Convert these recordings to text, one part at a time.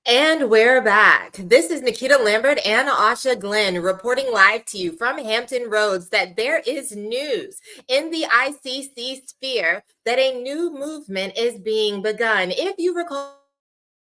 And we're back. This is Nikita Lambert and Asha Glenn reporting live to you from Hampton Roads that there is news in the ICC sphere that a new movement is being begun. If you recall,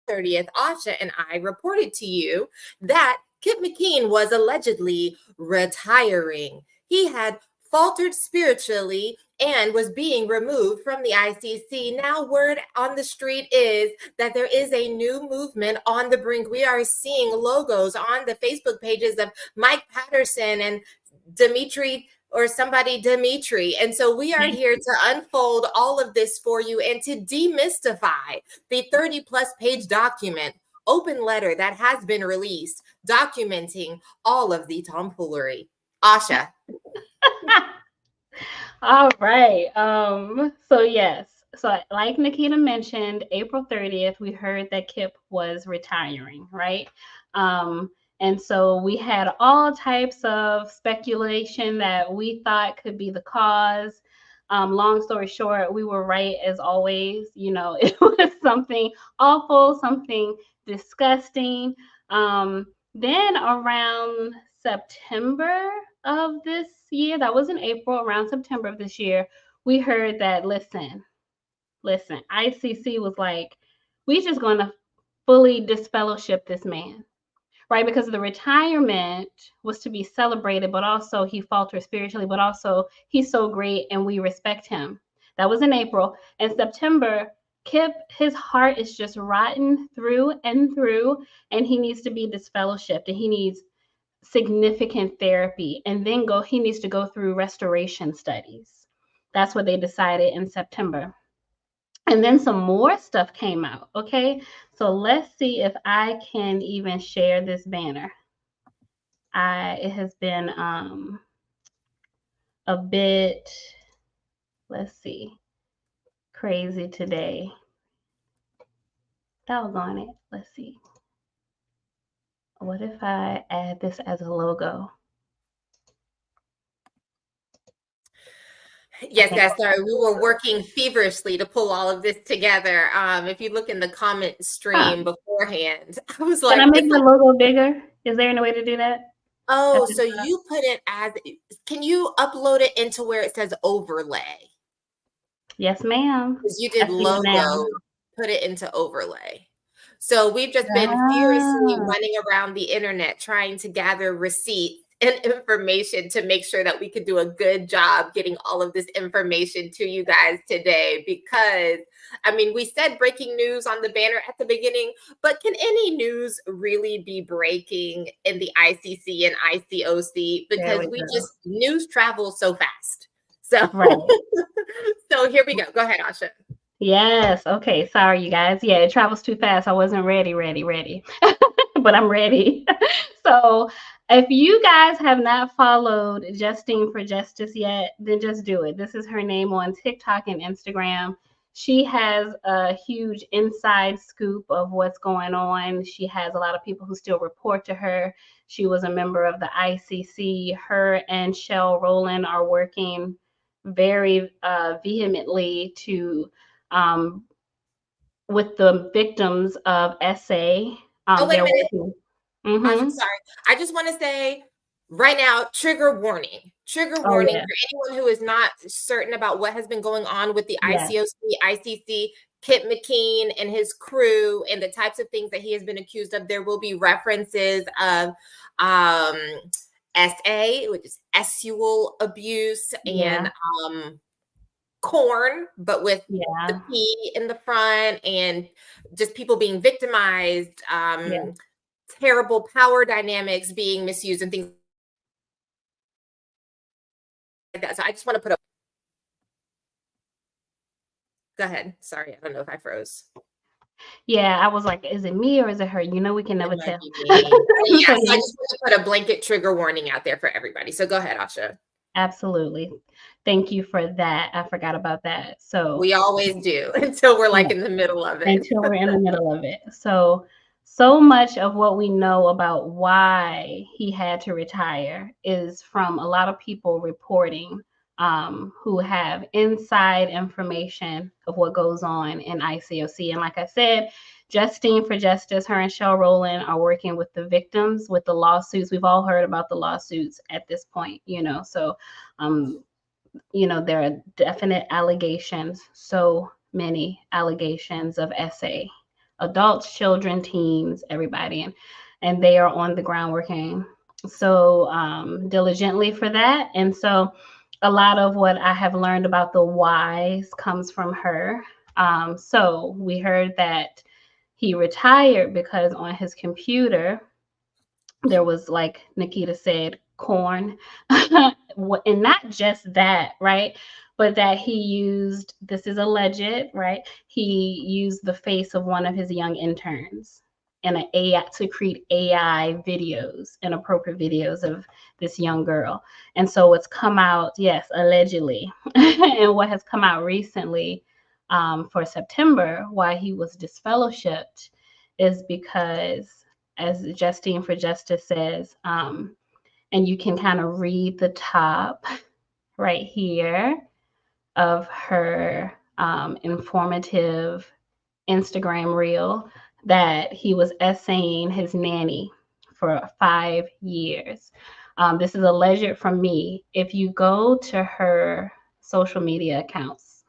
30th, Asha and I reported to you that Kip McKean was allegedly retiring. He had faltered spiritually and was being removed from the ICC. Now, word on the street is that there is a new movement on the brink. We are seeing logos on the Facebook pages of Mike Patterson and Dimitri Dimitri. And so we are here to unfold all of this for you and to demystify the 30 plus page document, open letter that has been released, documenting all of the tomfoolery. Asha. All right. So yes. So like Nikita mentioned, April 30th, we heard that Kip was retiring, right? And so we had all types of speculation that we thought could be the cause. Long story short, we were right as always. It was something awful, something disgusting. Then around September of this year, that was in April, around September of this year, we heard that, listen, ICC was like, we just going to fully disfellowship this man, right? Because the retirement was to be celebrated, but also he faltered spiritually, but also he's so great and we respect him. That was in April. In September, Kip, his heart is just rotten through and through, and he needs to be disfellowshipped, and he needs significant therapy, and then he needs to go through restoration studies. That's what they decided in September. And then some more stuff came out. Okay, so let's see if I can even share this banner. It has been a bit, let's see, crazy today. Doggone it. Let's see. What if I add this as a logo? Yes, sorry. We were working feverishly to pull all of this together. If you look in the comment stream beforehand, I was like, can I make the logo bigger? Is there any way to do that? Oh, so you put it as, can you upload it into where it says overlay? Yes, ma'am. Because you did logo, put it into overlay. So we've just been furiously running around the internet trying to gather receipts and information to make sure that we could do a good job getting all of this information to you guys today. Because, I mean, we said breaking news on the banner at the beginning, but can any news really be breaking in the ICC and ICOC? Because news travels so fast. So, so here we go. Go ahead, Asha. Yes. Okay. Sorry, you guys. Yeah, it travels too fast. I wasn't ready. But I'm ready. So if you guys have not followed Justine for Justice yet, then just do it. This is her name on TikTok and Instagram. She has a huge inside scoop of what's going on. She has a lot of people who still report to her. She was a member of the ICC. Her and Shell Rowland are working very vehemently to with the victims of SA. Wait a minute. I'm sorry. I just want to say right now, trigger warning. Trigger warning for anyone who is not certain about what has been going on with the ICOC, ICC, Kip McKean and his crew and the types of things that he has been accused of. There will be references of SA, which is sexual abuse, and corn, but with the P in the front, and just people being victimized, terrible power dynamics being misused and things like that. So I just want to put up. Go ahead. Sorry, I don't know if I froze. Yeah, I was like, is it me or is it her? We can never tell. Yes, I just want to put a blanket trigger warning out there for everybody. So go ahead, Asha. Absolutely. Thank you for that. I forgot about that. So we always do until we're like in the middle of it. Until we're in the middle of it. So much of what we know about why he had to retire is from a lot of people reporting who have inside information of what goes on in ICOC. And like I said, Justine for Justice, her and Shell Rowland are working with the victims with the lawsuits. We've all heard about the lawsuits at this point, so there are definite allegations, so many allegations of SA, adults, children, teens, everybody, and they are on the ground working so diligently for that. And so a lot of what I have learned about the whys comes from her. So we heard that he retired because on his computer there was, like Nikita said, corn. And not just that, right? But that he used, this is alleged, right? He used the face of one of his young interns in an AI to create AI videos, inappropriate videos of this young girl. And so what's come out, yes, allegedly, and what has come out recently for September, why he was disfellowshipped, is because, as Justine for Justice says, and you can kind of read the top right here of her informative Instagram reel, that he was essaying his nanny for 5 years. This is alleged from me. If you go to her social media accounts,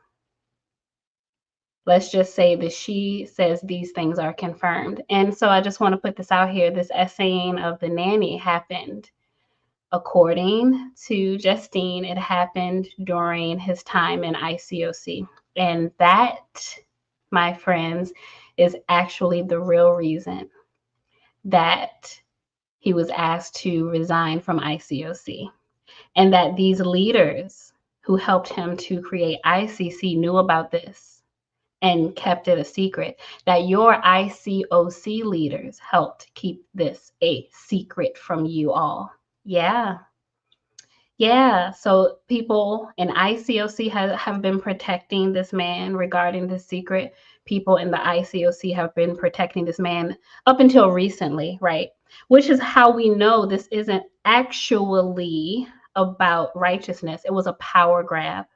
let's just say that she says these things are confirmed. And so I just want to put this out here. This essaying of the nanny happened, according to Justine, it happened during his time in ICOC. And that, my friends, is actually the real reason that he was asked to resign from ICOC. And that these leaders who helped him to create ICC knew about this and kept it a secret. That your ICOC leaders helped keep this a secret from you all. Yeah. So people in ICOC have been protecting this man regarding this secret. People in the ICOC have been protecting this man up until recently, right? Which is how we know this isn't actually about righteousness. It was a power grab.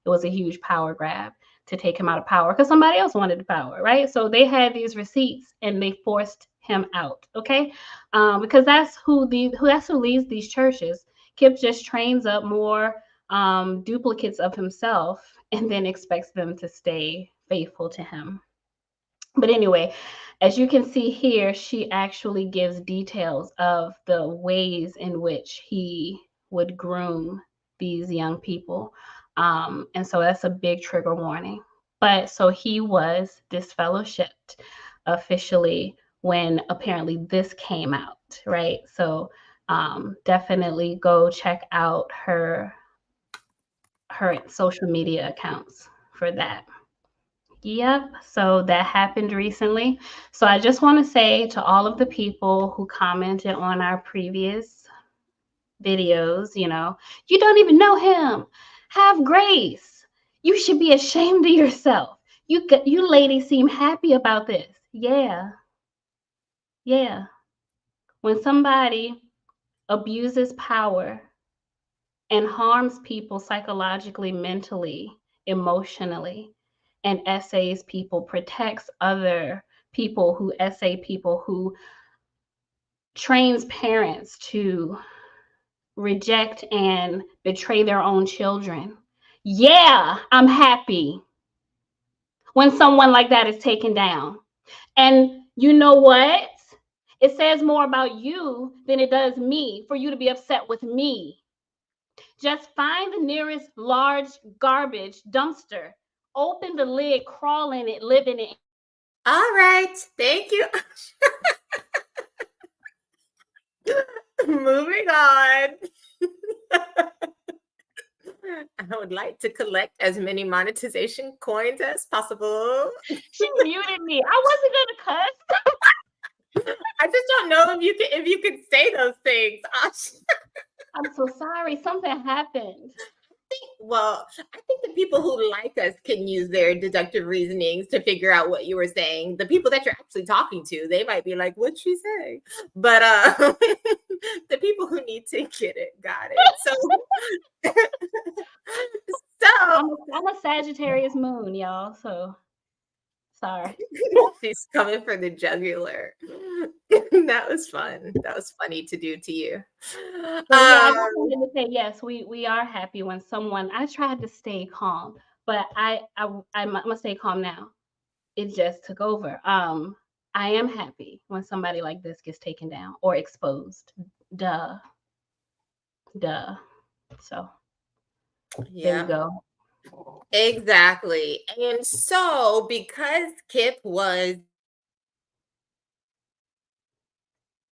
It was a huge power grab to take him out of power because somebody else wanted the power, right? So they had these receipts and they forced him out, okay? Because that's who leads these churches. Kip just trains up more duplicates of himself and then expects them to stay faithful to him. But anyway, as you can see here, she actually gives details of the ways in which he would groom these young people. And so that's a big trigger warning. But so he was disfellowshipped officially when apparently this came out, right? So definitely go check out her social media accounts for that. Yep, so that happened recently. So I just want to say to all of the people who commented on our previous videos, you don't even know him. Have grace. You should be ashamed of yourself. You ladies seem happy about this. Yeah. When somebody abuses power and harms people psychologically, mentally, emotionally, and essays people, protects other people who essay people, who trains parents to reject and betray their own children. Yeah, I'm happy when someone like that is taken down. And you know what? It says more about you than it does me for you to be upset with me. Just find the nearest large garbage dumpster, open the lid, crawl in it, live in it. All right. Thank you. Moving on. I would like to collect as many monetization coins as possible. She muted me. I wasn't gonna cuss. I just don't know if you could say those things. I'm so sorry. Something happened. Well, I think the people who like us can use their deductive reasonings to figure out what you were saying. The people that you're actually talking to, they might be like, "What'd she say?" But the people who need to get it, got it. So, so I'm a Sagittarius moon, y'all. So sorry. she's coming for the jugular. That was fun. That was funny to do to you. So yeah, I just wanted to say yes, we are happy when someone. I tried to stay calm, but I'm gonna stay calm now. It just took over. I am happy when somebody like this gets taken down or exposed. Duh. So there Yeah. you go. Exactly. And so, because Kip was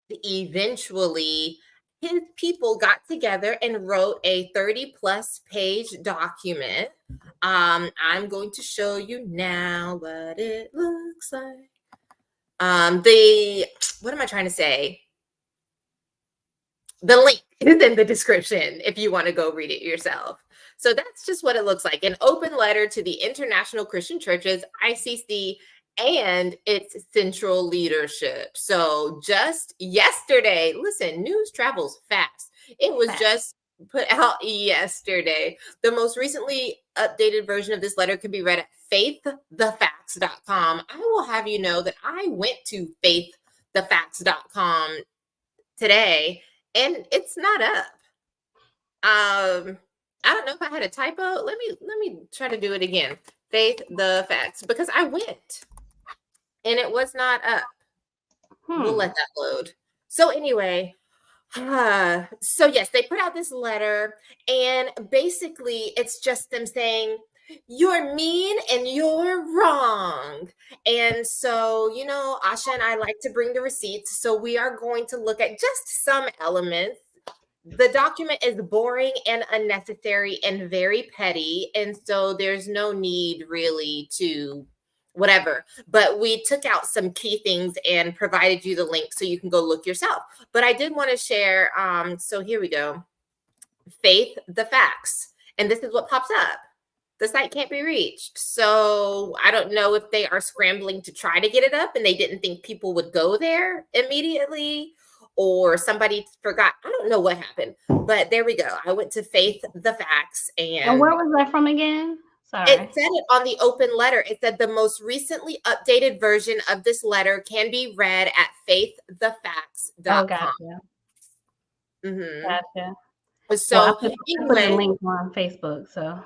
eventually, his people got together and wrote a 30 plus page document. I'm going to show you now what it looks like. What am I trying to say? The link is in the description if you want to go read it yourself. So that's just what it looks like, an open letter to the International Christian Churches, ICC, and its central leadership. So just yesterday, listen, news travels fast. It was just put out yesterday. The most recently updated version of this letter can be read at faiththefacts.com. I will have you know that I went to faiththefacts.com today and it's not up. I don't know if I had a typo. Let me try to do it again. Faith the facts, because I went and it was not up. We'll let that load. So anyway, so yes, they put out this letter, and basically it's just them saying you're mean and you're wrong. And so, Asha and I like to bring the receipts, so we are going to look at just some elements. The document is boring and unnecessary and very petty, and so there's no need really to whatever. But we took out some key things and provided you the link so you can go look yourself. But I did want to share, so here we go. Faith the facts. And this is what pops up. The site can't be reached. So I don't know if they are scrambling to try to get it up and they didn't think people would go there immediately, or somebody forgot. I don't know what happened, but there we go. I went to Faith the Facts, And where was that from again? Sorry. It said it on the open letter. It said the most recently updated version of this letter can be read at faiththefacts.com. Oh, gotcha. Gotcha. So I put the link on Facebook. So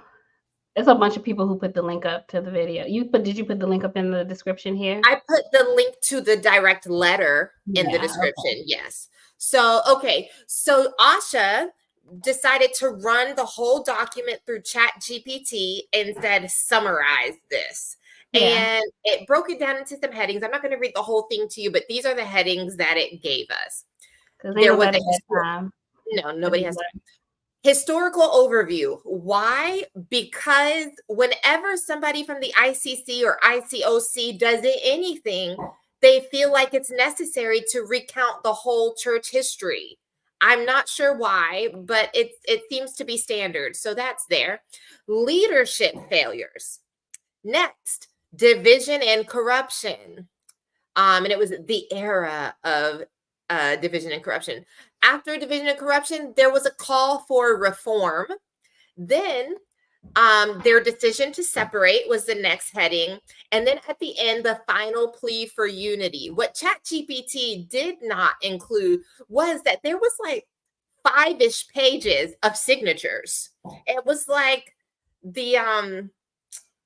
there's a bunch of people who put the link up to the video. Did you put the link up in the description here? I put the link to the direct letter in the description. Okay. Yes. So, okay. So Asha decided to run the whole document through ChatGPT and said, summarize this. Yeah. And it broke it down into some headings. I'm not going to read the whole thing to you, but these are the headings that it gave us. There was time. No, nobody has time. Historical overview. Why? Because whenever somebody from the ICC or ICOC does anything, they feel like it's necessary to recount the whole church history. I'm not sure why, but it seems to be standard. So that's there. Leadership failures. Next, division and corruption. And it was the era of division and corruption. After division and corruption, there was a call for reform. Then their decision to separate was the next heading. And then at the end, the final plea for unity. What ChatGPT did not include was that there was like 5-ish pages of signatures. It was like the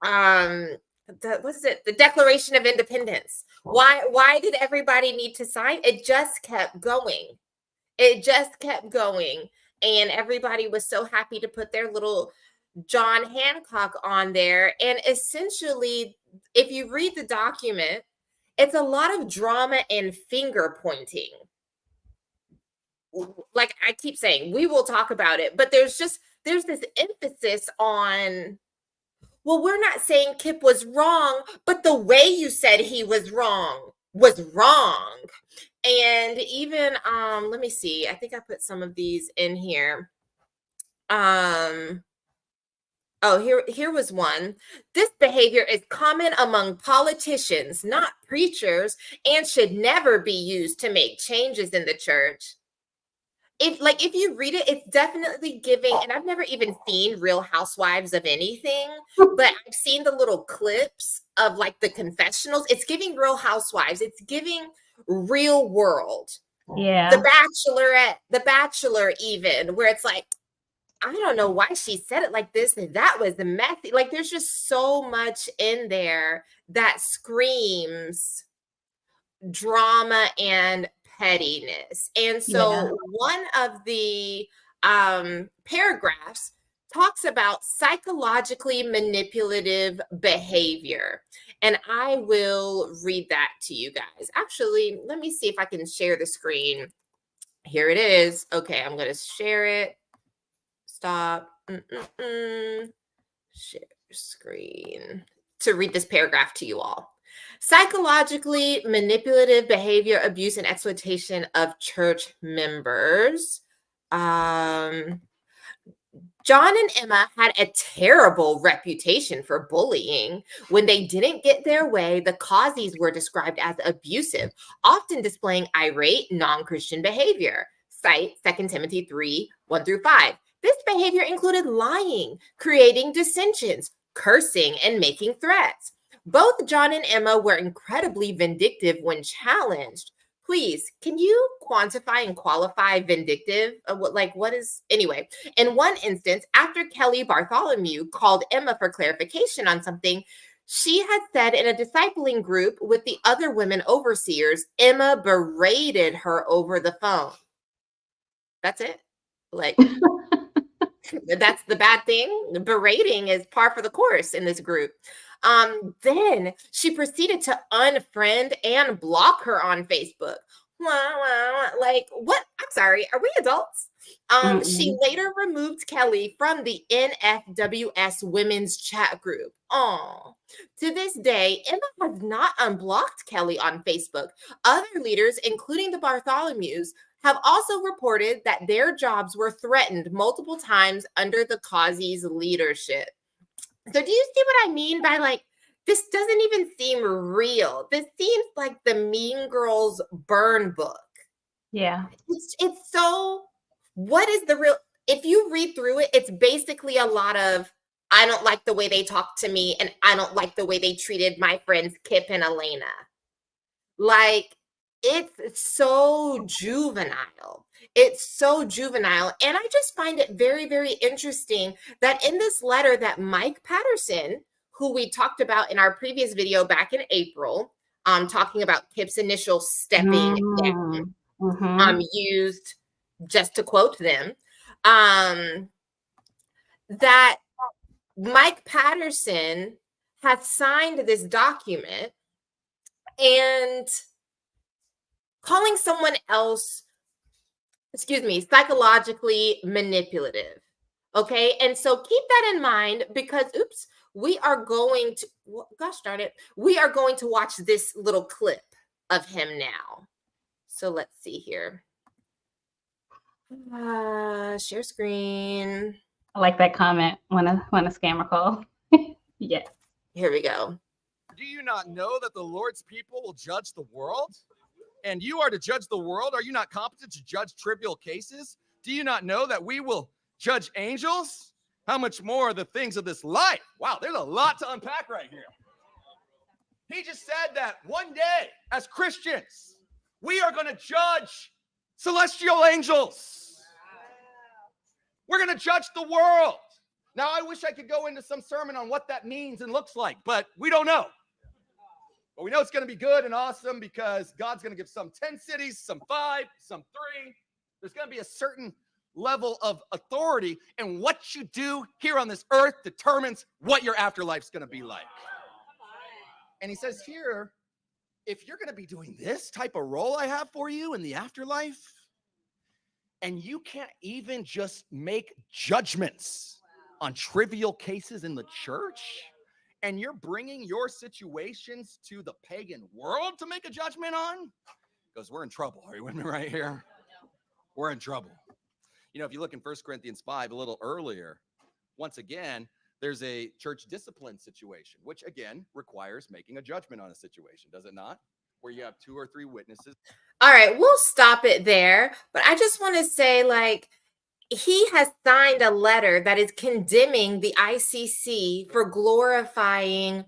the Declaration of Independence. Why did everybody need to sign? It just kept going. It just kept going. And everybody was so happy to put their little John Hancock on there. And essentially, if you read the document, it's a lot of drama and finger pointing. Like I keep saying, we will talk about it, but there's this emphasis on, well, we're not saying Kip was wrong, but the way you said he was wrong was wrong. And even, let me see, I think I put some of these in here. Oh, here was one. This behavior is common among politicians, not preachers, and should never be used to make changes in the church. If you read it, it's definitely giving, and I've never even seen Real Housewives of anything, but I've seen the little clips of like the confessionals. It's giving Real Housewives, it's giving real world. The Yeah. Bachelorette, The Bachelor, even, where it's like, I don't know why she said it like this, and that was messy. Like, there's just so much in there that screams drama and pettiness. And Yeah. so one of the paragraphs talks about psychologically manipulative behavior. And I will read that to you guys. Actually, let me see if I can share the screen. Here it is. Okay, I'm going to share it. Stop. Share screen to read this paragraph to you all. Psychologically manipulative behavior, abuse, and exploitation of church members. John and Emma had a terrible reputation for bullying. When they didn't get their way, the Causeys were described as abusive, often displaying irate, non-Christian behavior. Cite 2 Timothy 3, 1 through 5. This behavior included lying, creating dissensions, cursing, and making threats. Both John and Emma were incredibly vindictive when challenged. Please, can you quantify and qualify vindictive? What is, anyway? In one instance, after Kelly Bartholomew called Emma for clarification on something she had said in a discipling group with the other women overseers, Emma berated her over the phone. That's it. Like, that's the bad thing. Berating is par for the course in this group. Then she proceeded to unfriend and block her on Facebook. Like, what? I'm sorry. Are we adults? She later removed Kelly from the NFWS women's chat group. Oh, to this day, Emma has not unblocked Kelly on Facebook. Other leaders, including the Bartholomews, have also reported that their jobs were threatened multiple times under the Causeys' leadership. So do you see what I mean by like, this doesn't even seem real. This seems like the Mean Girls burn book. Yeah. It's so, what is the real, if you read through it, it's basically a lot of, I don't like the way they talk to me, and I don't like the way they treated my friends Kip and Elena. Like, it's so juvenile. It's so juvenile. And I just find it very, very interesting that in this letter that Mike Patterson, who we talked about in our previous video back in April, talking about Kip's initial stepping down, used, just to quote them, that Mike Patterson has signed this document and calling someone else, psychologically manipulative. Okay. And so keep that in mind because, we are going to, gosh darn it, we are going to watch this little clip of him now. So let's see here. Share screen. I like that comment when a scammer call. Yes. Here we go. Do you not know that the Lord's people will judge the world? And you are to judge the world? Are you not competent to judge trivial cases? Do you not know that we will judge angels? How much more the things of this life? Wow, there's a lot to unpack right here. He just said that one day, as Christians, we are going to judge celestial angels. We're going to judge the world. Now, I wish I could go into some sermon on what that means and looks like, but we don't know. But we know it's going to be good and awesome because God's going to give some 10 cities, some 5, some 3. There's going to be a certain level of authority, and what you do here on this earth determines what your afterlife's going to be like. And he says here, if you're going to be doing this type of role I have for you in the afterlife, and you can't even just make judgments on trivial cases in the church, and you're bringing your situations to the pagan world to make a judgment on, because we're in trouble. Are you with me right here? We're in trouble. You know, if you look in 1 Corinthians 5 a little earlier, once again, there's a church discipline situation, which again requires making a judgment on a situation, does it not? Where you have 2 or 3 witnesses. All right, we'll stop it there. But I just want to say, like, he has signed a letter that is condemning the ICC for glorifying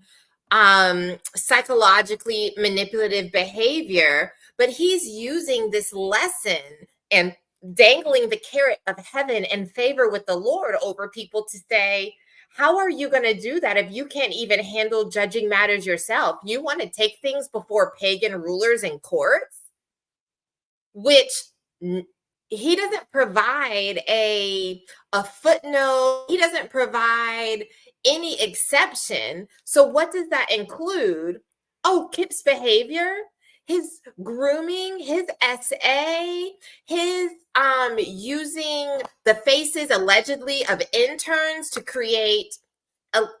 psychologically manipulative behavior, but he's using this lesson and dangling the carrot of heaven and favor with the Lord over people to say, how are you going to do that if you can't even handle judging matters yourself? You want to take things before pagan rulers and courts, which he doesn't provide a footnote. He doesn't provide any exception. So what does that include? Oh, Kip's behavior, his grooming, his SA, his using the faces allegedly of interns to create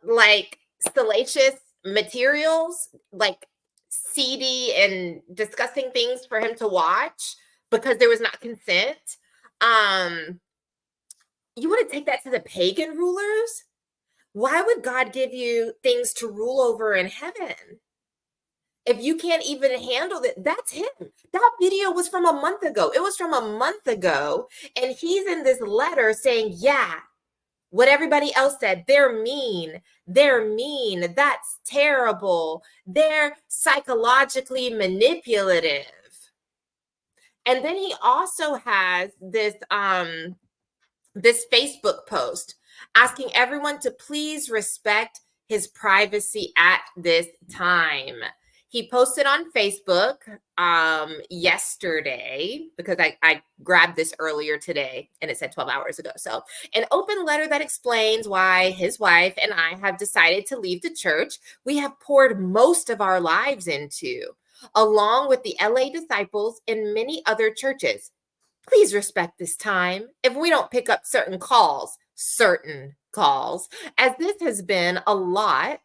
like salacious materials, like seedy and disgusting things for him to watch because there was not consent. You want to take that to the pagan rulers? Why would God give you things to rule over in heaven if you can't even handle it? That's him. That video was from a month ago. It was from a month ago. And he's in this letter saying, yeah, what everybody else said, they're mean. They're mean. That's terrible. They're psychologically manipulative. And then he also has this Facebook post asking everyone to please respect his privacy at this time. He posted on Facebook yesterday, because I grabbed this earlier today and it said 12 hours ago. So an open letter that explains why his wife and I have decided to leave the church we have poured most of our lives into, along with the LA Disciples and many other churches. Please respect this time if we don't pick up certain calls, as this has been a lot.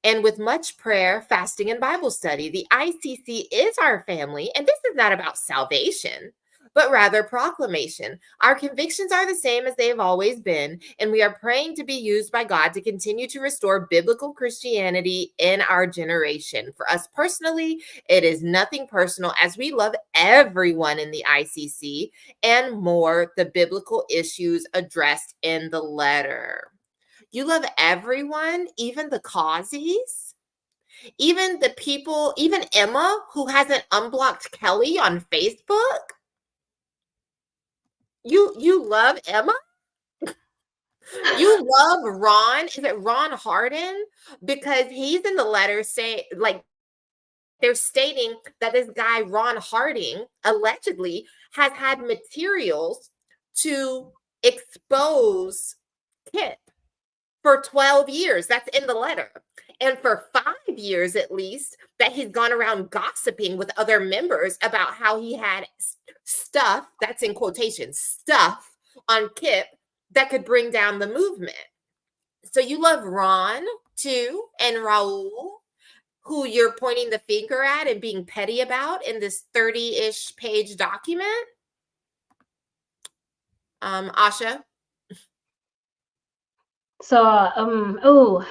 And with much prayer, fasting, and Bible study, the ICC is our family. And this is not about salvation, but rather proclamation. Our convictions are the same as they have always been. And we are praying to be used by God to continue to restore biblical Christianity in our generation. For us personally, it is nothing personal, as we love everyone in the ICC and more the biblical issues addressed in the letter. You love everyone, even the causies, even the people, even Emma, who hasn't unblocked Kelly on Facebook. You love Emma? You love Ron? Is it Ron Harden? Because he's in the letter saying, like, they're stating that this guy, Ron Harding, allegedly has had materials to expose Kip for 12 years. That's in the letter. And for 5 years, at least, that he's gone around gossiping with other members about how he had stuff, that's in quotation, stuff on Kip that could bring down the movement. So you love Ron too, and Raul, who you're pointing the finger at and being petty about in this 30-ish page document. Asha? So, oh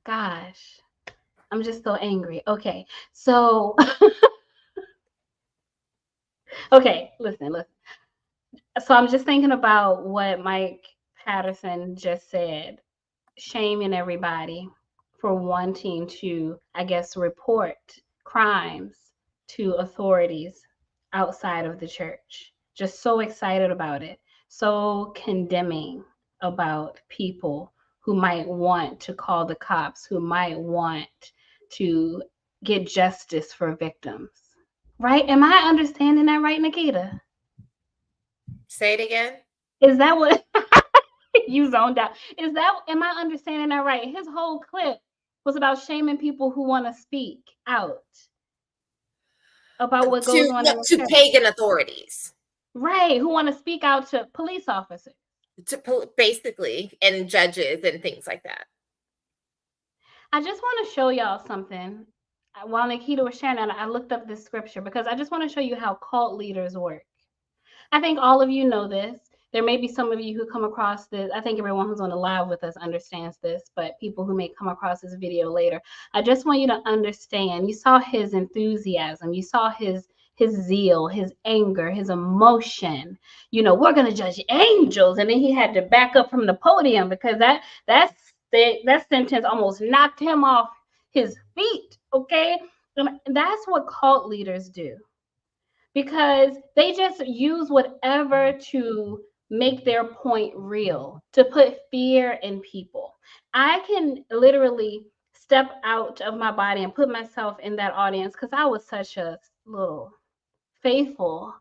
gosh, I'm just so angry. Okay, so, okay, listen. So I'm just thinking about what Mike Patterson just said, shaming everybody for wanting to, I guess, report crimes to authorities outside of the church. Just so excited about it, so condemning about people who might want to call the cops, who might want to get justice for victims. Right? Am I understanding that right, Nikita? Say it again. Is that what you zoned out? Am I understanding that right? His whole clip was about shaming people who want to speak out about what goes on to pagan authorities. Right, who want to speak out to police officers. Basically, and judges and things like that. I just want to show y'all something. While Nikita was sharing that, I looked up this scripture because I just want to show you how cult leaders work. I think all of you know this. there may be some of you who come across this. I think everyone who's on the live with us understands this, but people who may come across this video later, I just want you to understand. You saw his enthusiasm. You saw his zeal, his anger, his emotion. You know, we're going to judge angels. And then he had to back up from the podium because that sentence almost knocked him off his feet. Okay. And that's what cult leaders do, because they just use whatever to make their point real, to put fear in people. I can literally step out of my body and put myself in that audience because I was such a little faithful,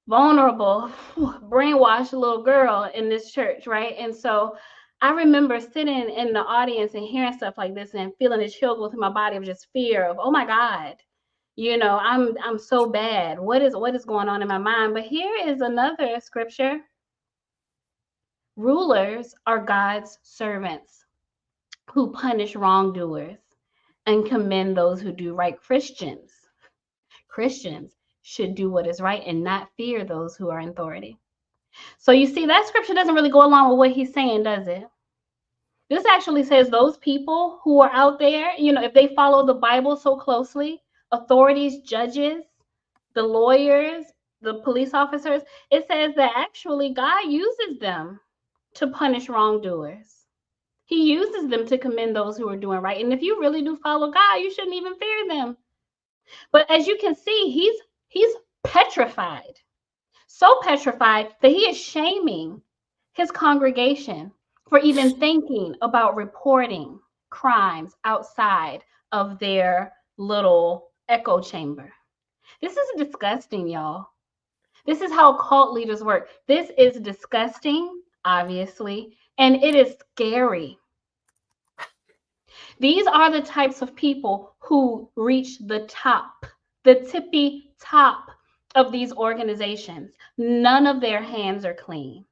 vulnerable, brainwashed little girl in this church, right? And so I remember sitting in the audience and hearing stuff like this and feeling a chill go through my body of just fear of, oh my God, you know, I'm so bad. What is going on in my mind? But here is another scripture. Rulers are God's servants who punish wrongdoers and commend those who do right. Christians should do what is right and not fear those who are in authority. So you see, that scripture doesn't really go along with what he's saying, does it? This actually says those people who are out there, you know, if they follow the Bible so closely, authorities, judges, the lawyers, the police officers, it says that actually God uses them to punish wrongdoers. He uses them to commend those who are doing right. And if you really do follow God, you shouldn't even fear them. But as you can see, he's petrified. So petrified that he is shaming his congregation for even thinking about reporting crimes outside of their little echo chamber. This is disgusting, y'all. This is how cult leaders work. This is disgusting, obviously, and it is scary. These are the types of people who reach the top, the tippy top of these organizations. None of their hands are clean.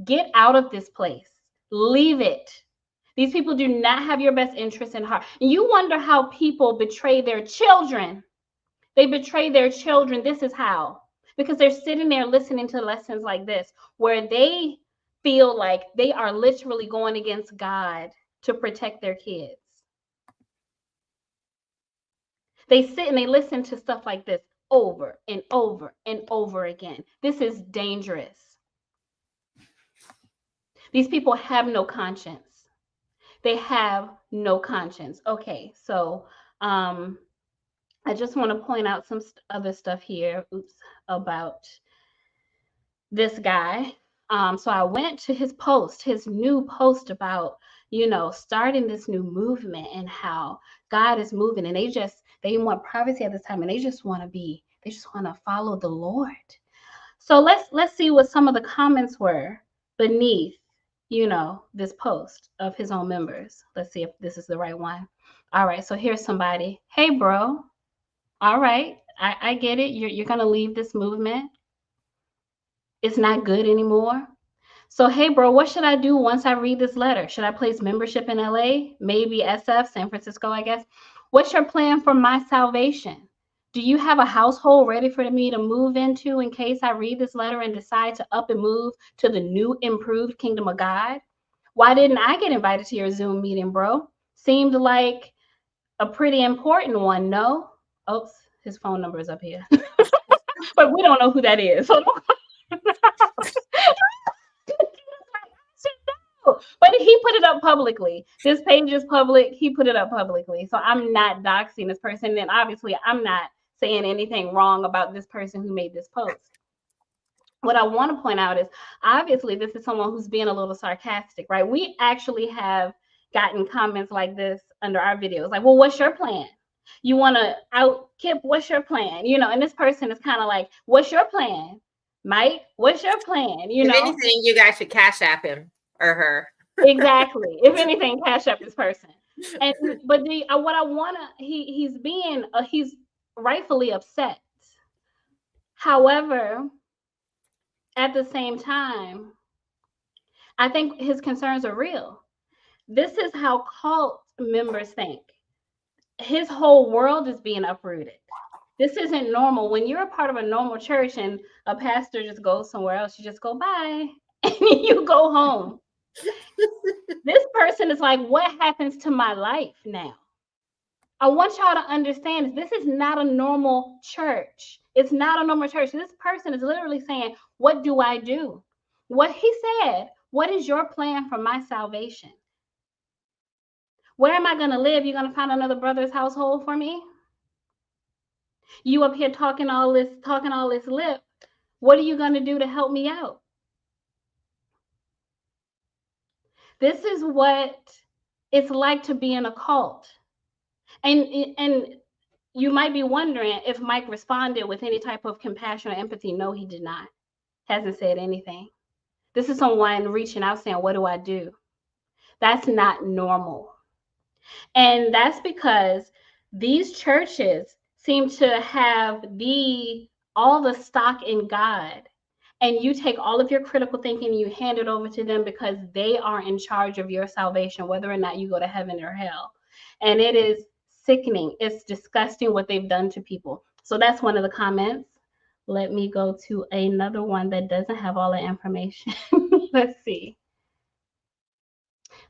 Get out of this place. Leave it. These people do not have your best interest in heart. And you wonder how people betray their children. They betray their children. This is how. Because they're sitting there listening to lessons like this, where they feel like they are literally going against God to protect their kids. They sit and they listen to stuff like this over and over and over again. This is dangerous. These people have no conscience. They have no conscience. Okay, so I just want to point out some other stuff here about this guy. So I went to his post, his new post about, you know, starting this new movement and how God is moving, and they want privacy at this time, and they just want to follow the Lord. So let's see what some of the comments were beneath, you know, this post of his own members. Let's see if this is the right one. All right, so here's somebody. Hey, bro. All right, I get it. You're going to leave this movement. It's not good anymore. So, hey, bro, what should I do once I read this letter? Should I place membership in LA? Maybe SF, San Francisco, I guess. What's your plan for my salvation? Do you have a household ready for me to move into in case I read this letter and decide to up and move to the new improved kingdom of God? Why didn't I get invited to your Zoom meeting, bro? Seemed like a pretty important one, no? Oops, his phone number is up here. But we don't know who that is. So but he put it up publicly. This page is public. He put it up publicly. So I'm not doxing this person. And obviously, I'm not saying anything wrong about this person who made this post. What I want to point out is, obviously, this is someone who's being a little sarcastic, right? We actually have gotten comments like this under our videos. Like, well, what's your plan? You want to out Kip? What's your plan? You know, and this person is kind of like, what's your plan? Mike, what's your plan? You know, if anything, you guys should cash app him or her. Exactly. If anything, cash up this person. And but what I wanna, he's rightfully upset. However, at the same time, I think his concerns are real. This is how cult members think. His whole world is being uprooted. This isn't normal. When you're a part of a normal church and a pastor just goes somewhere else, you just go bye and you go home. This person is like, what happens to my life now? I want y'all to understand this is not a normal church. It's not a normal church. This person is literally saying, what do I do? What he said, what is your plan for my salvation? Where am I going to live? You're going to find another brother's household for me? You up here talking all this lip. What are you going to do to help me out? This is what it's like to be in a cult. And you might be wondering if Mike responded with any type of compassion or empathy. No, he did not. Hasn't said anything. This is someone reaching out saying, what do I do? That's not normal. And that's because these churches seem to have all the stock in God. And you take all of your critical thinking and you hand it over to them because they are in charge of your salvation, whether or not you go to heaven or hell. And it is sickening. It's disgusting what they've done to people. So that's one of the comments. Let me go to another one that doesn't have all the information. Let's see.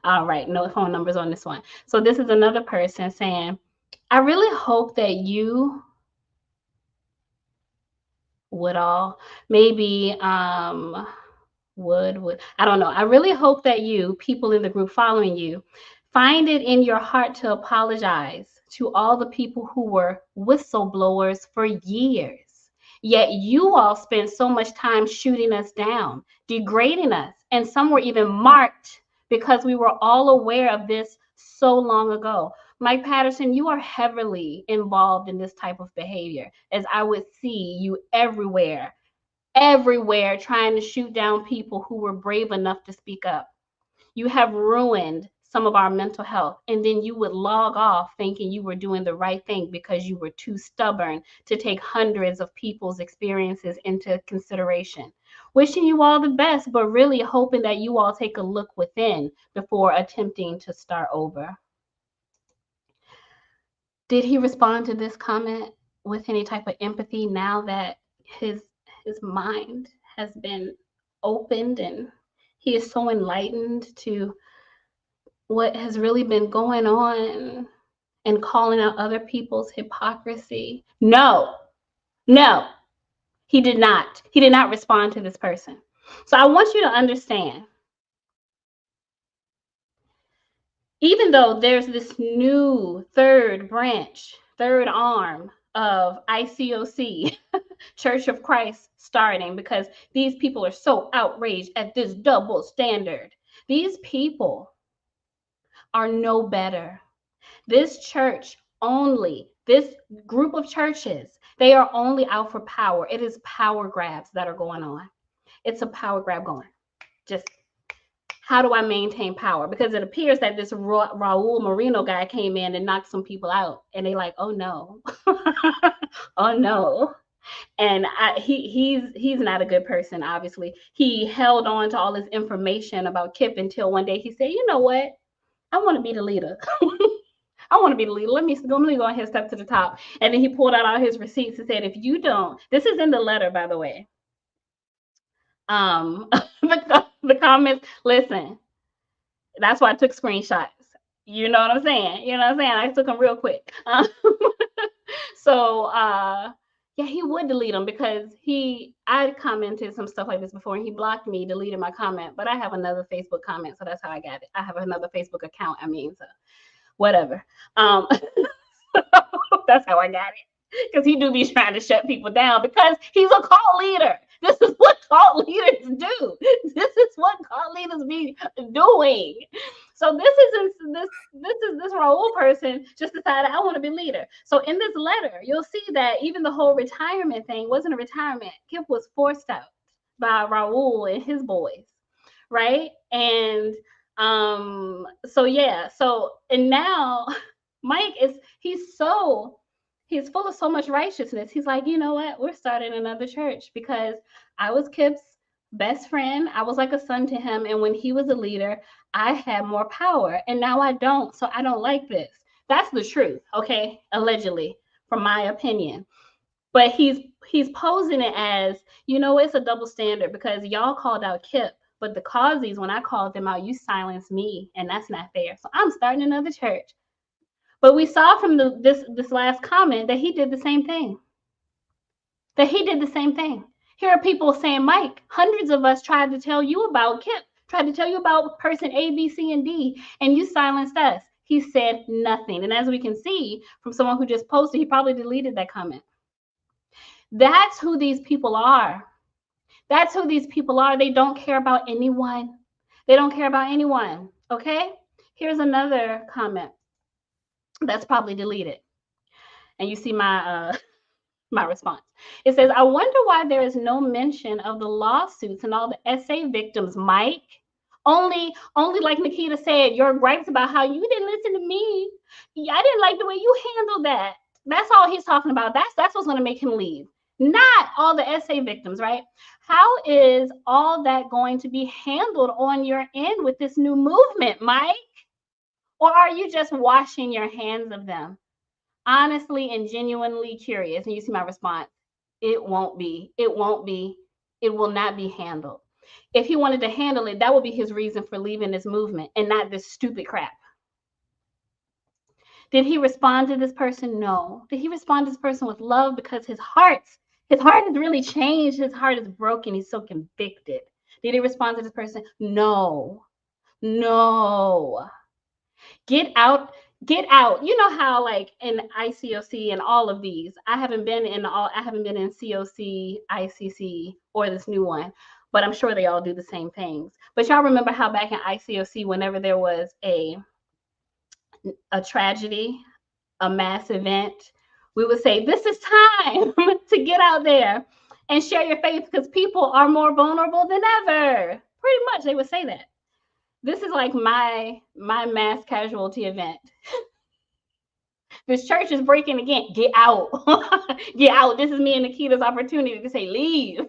All right, no phone numbers on this one. So this is another person saying, I really hope that you would all maybe would I don't know. I really hope that you, people in the group following you, find it in your heart to apologize to all the people who were whistleblowers for years. Yet you all spent so much time shooting us down, degrading us, and some were even marked because we were all aware of this so long ago. Mike Patterson, you are heavily involved in this type of behavior, as I would see you everywhere trying to shoot down people who were brave enough to speak up. You have ruined some of our mental health, and then you would log off thinking you were doing the right thing because you were too stubborn to take hundreds of people's experiences into consideration. Wishing you all the best, but really hoping that you all take a look within before attempting to start over. Did he respond to this comment with any type of empathy now that his mind has been opened and he is so enlightened to what has really been going on and calling out other people's hypocrisy? No, he did not. He did not respond to this person. So I want you to understand, even though there's this new third arm of ICOC, Church of Christ, starting because these people are so outraged at this double standard. These people are no better. This church only, this group of churches, they are only out for power. It is power grabs that are going on. It's a power grab going. Just how do I maintain power? Because it appears that this Raul Moreno guy came in and knocked some people out, and they like, oh no, oh no. And he's not a good person, obviously. He held on to all this information about Kip until one day he said, you know what? I want to be the leader. I want to be the leader. Let me go ahead and step to the top. And then he pulled out all his receipts and said, if you don't, this is in the letter, by the way. The comments, listen, that's why I took screenshots. You know what I'm saying? I took them real quick. So yeah, he would delete them because I commented some stuff like this before and he blocked me, deleted my comment, but I have another Facebook comment, so that's how I got it. I have another Facebook account, so whatever. That's how I got it, because he do be trying to shut people down because he's a cult leader. This is what cult leaders do. This is what cult leaders be doing. So this Raul person just decided, I want to be leader. So in this letter, you'll see that even the whole retirement thing wasn't a retirement. Kip was forced out by Raul and his boys, right? And so yeah, and now Mike he's full of so much righteousness. He's like, you know what? We're starting another church because I was Kip's best friend. I was like a son to him. And when he was a leader, I had more power. And now I don't. So I don't like this. That's the truth. Okay. Allegedly, from my opinion. But he's posing it as, it's a double standard because y'all called out Kip, but the Causeys, when I called them out, you silenced me, and that's not fair. So I'm starting another church. But we saw from this last comment that he did the same thing. Here are people saying, Mike, hundreds of us tried to tell you about Kip, tried to tell you about person A, B, C, and D, and you silenced us. He said nothing. And as we can see from someone who just posted, he probably deleted that comment. That's who these people are. They don't care about anyone. Okay? Here's another comment that's probably deleted. And you see my response. It says, I wonder why there is no mention of the lawsuits and all the SA victims, Mike. Only like Nikita said, your gripes about how you didn't listen to me. I didn't like the way you handled that. That's all he's talking about. That's what's going to make him leave. Not all the SA victims, right? How is all that going to be handled on your end with this new movement, Mike? Or are you just washing your hands of them? Honestly and genuinely curious. And you see my response. It won't be. It will not be handled. If he wanted to handle it, that would be his reason for leaving this movement and not this stupid crap. Did he respond to this person? No. Did he respond to this person with love? Because his heart has really changed. His heart is broken. He's so convicted. Did he respond to this person? No. Get out. You know how, like, in ICOC and all of these, I haven't been in COC, ICC, or this new one, but I'm sure they all do the same things. But y'all remember how back in ICOC, whenever there was a tragedy, a mass event, we would say, this is time to get out there and share your faith because people are more vulnerable than ever. Pretty much, they would say that. This is like my mass casualty event. This church is breaking again. Get out. Get out. This is me and Nikita's opportunity to say, leave.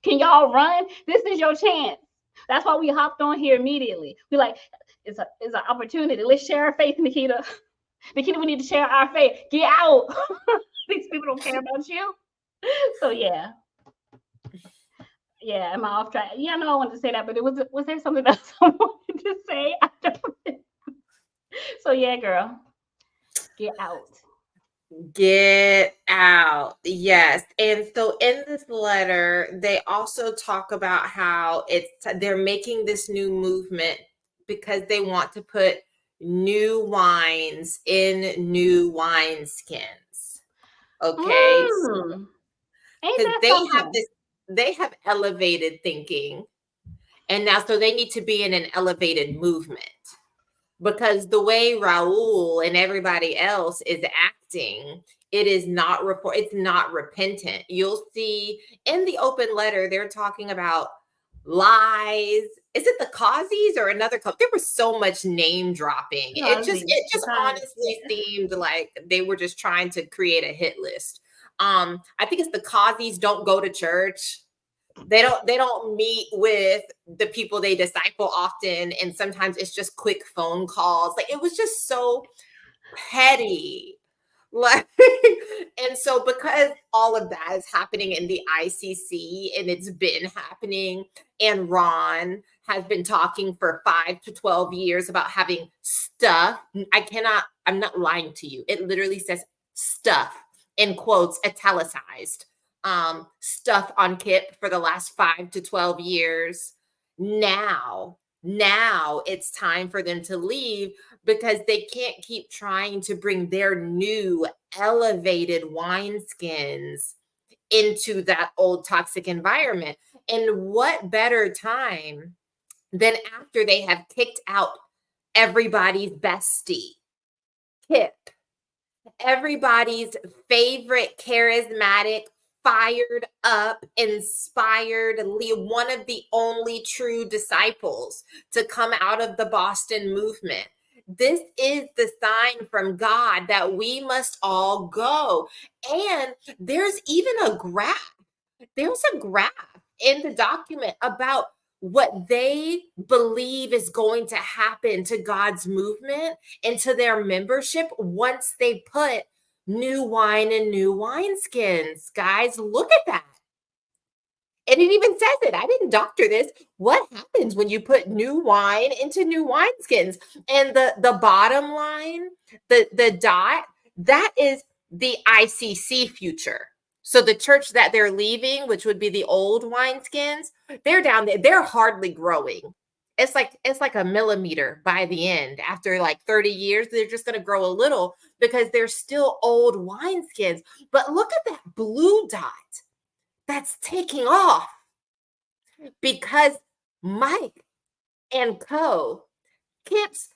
Can y'all run? This is your chance. That's why we hopped on here immediately. We like, it's an opportunity. Let's share our faith, Nikita. Nikita, we need to share our faith. Get out. These people don't care about you. So yeah. Yeah, am I off track? Yeah, no, I wanted to say that, but was there something else I wanted to say? I don't know. So yeah, girl. Get out. Get out. Yes. And so in this letter, they also talk about how they're making this new movement because they want to put new wines in new wineskins. Okay. Because they have elevated thinking. And now so they need to be in an elevated movement. Because the way Raul and everybody else is acting, it's not repentant. You'll see in the open letter, they're talking about lies. Is it the Causeys or another? There was so much name dropping. It just honestly seemed like they were just trying to create a hit list. I think it's the Causeys don't go to church. They don't meet with the people they disciple often. And sometimes it's just quick phone calls. Like, it was just so petty. Like, and so because all of that is happening in the ICC and it's been happening, and Ron has been talking for 5 to 12 years about having stuff. I'm not lying to you. It literally says stuff in quotes, italicized. Stuff on Kip for the last 5 to 12 years. Now it's time for them to leave because they can't keep trying to bring their new elevated wineskins into that old toxic environment. And what better time than after they have kicked out everybody's bestie, Kip, everybody's favorite charismatic, fired up, inspired, one of the only true disciples to come out of the Boston movement. This is the sign from God that we must all go. And there's even a graph. There's a graph in the document about what they believe is going to happen to God's movement and to their membership once they put new wine and new wineskins. Guys, look at that. And it even says it. I didn't doctor this. What happens when you put new wine into new wineskins? And the bottom line, the dot, that is the ICC future. So the church that they're leaving, which would be the old wineskins, they're down there. They're hardly growing. It's like a millimeter by the end. After like 30 years, they're just going to grow a little because they're still old wineskins. But look at that blue dot. That's taking off because Mike and co, Kip's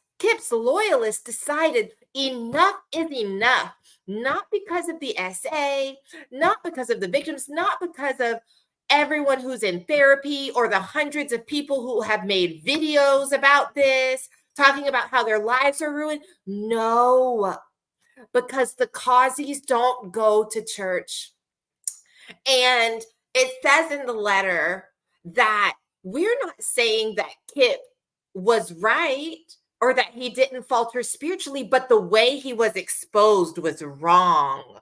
loyalists decided enough is enough. Not because of the SA, not because of the victims, not because of everyone who's in therapy or the hundreds of people who have made videos about this, talking about how their lives are ruined. No, because the causies don't go to church. And it says in the letter that we're not saying that Kip was right or that he didn't falter spiritually, but the way he was exposed was wrong.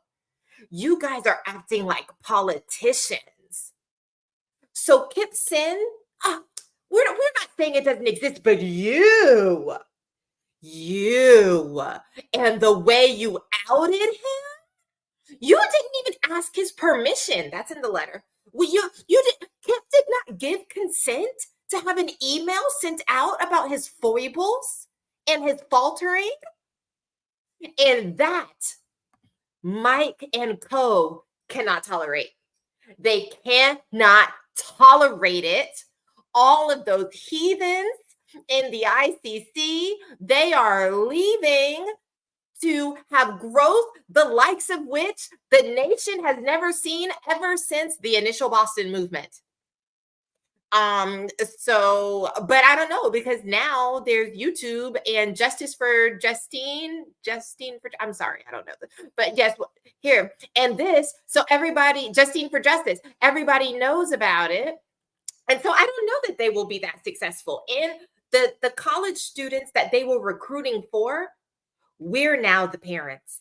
You guys are acting like politicians. So Kip's sin, we're not saying it doesn't exist, but you, and the way you outed him, you didn't even ask his permission. That's in the letter. Kip did not give consent to have an email sent out about his foibles and his faltering. And that Mike and co cannot tolerate. They cannot tolerate it. All of those heathens in the ICC, they are leaving to have growth, the likes of which the nation has never seen ever since the initial Boston movement. But I don't know, because now there's YouTube and Justice for Justine for, I'm sorry, I don't know. But yes, here, and this, so everybody, Justine for Justice, everybody knows about it. And so I don't know that they will be that successful. And the college students that they were recruiting for, we're now the parents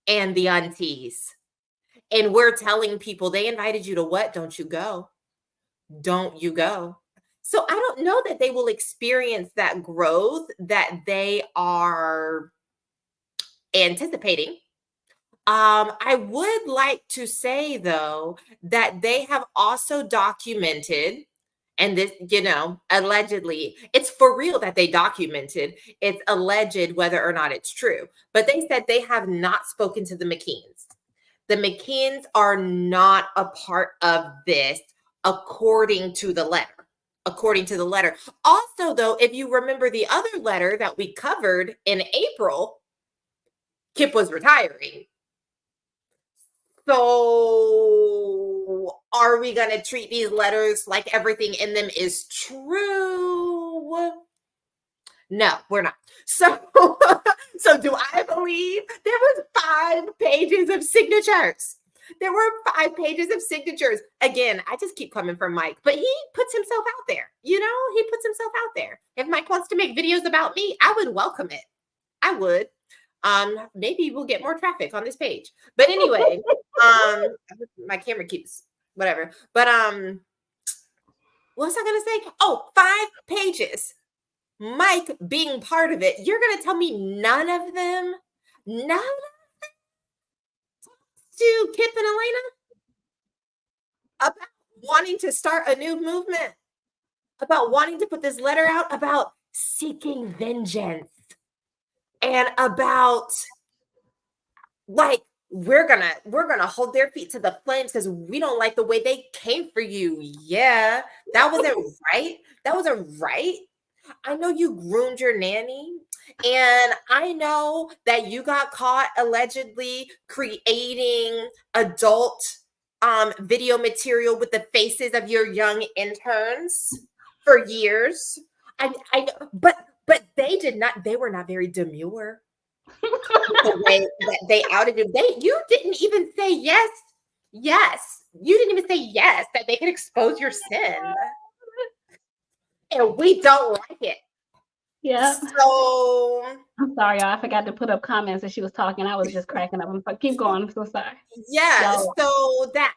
and the aunties. And we're telling people, they invited you to what? Don't you go. Don't you go. So I don't know that they will experience that growth that they are anticipating. I would like to say, though, that they have also documented, and this, allegedly, it's for real that they documented. It's alleged whether or not it's true. But they said they have not spoken to the McKeans. The McKeans are not a part of this, according to the letter. Also, though, if you remember the other letter that we covered in April, Kip was retiring. So are we going to treat these letters like everything in them is true? No, we're not. So do I believe there was 5 pages of signatures? There were 5 pages of signatures. Again, I just keep coming from Mike, but he puts himself out there. He puts himself out there. If Mike wants to make videos about me, I would welcome it. I would. Maybe we'll get more traffic on this page. But anyway, my camera keeps whatever. But what was I gonna say? Oh, 5 pages. Mike being part of it. You're gonna tell me none of them to Kip and Elena about wanting to start a new movement, about wanting to put this letter out, about seeking vengeance, and about like we're gonna hold their feet to the flames because we don't like the way they came for you. Yeah, that wasn't right. I know you groomed your nanny, and I know that you got caught allegedly creating adult video material with the faces of your young interns for years. I know, but they were not very demure. The way that they outed you. You didn't even say yes. You didn't even say yes that they could expose your sin. And we don't like it. Yeah. So I'm sorry, y'all. I forgot to put up comments as she was talking. I was just cracking up. Keep going. I'm so sorry. yeah, Y'all. so that,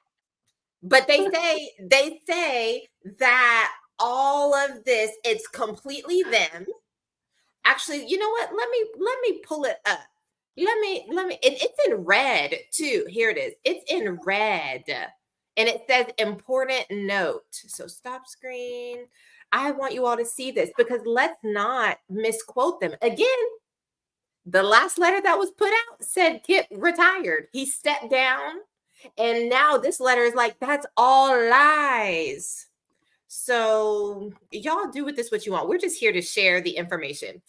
but they say that all of this, it's completely them. Actually, you know what? Let me pull it up. It's in red too. Here it is. It's in red. And it says important note. So stop screen. I want you all to see this because let's not misquote them. Again, the last letter that was put out said Kip retired. He stepped down. And now this letter is like, that's all lies. So y'all do with this what you want. We're just here to share the information.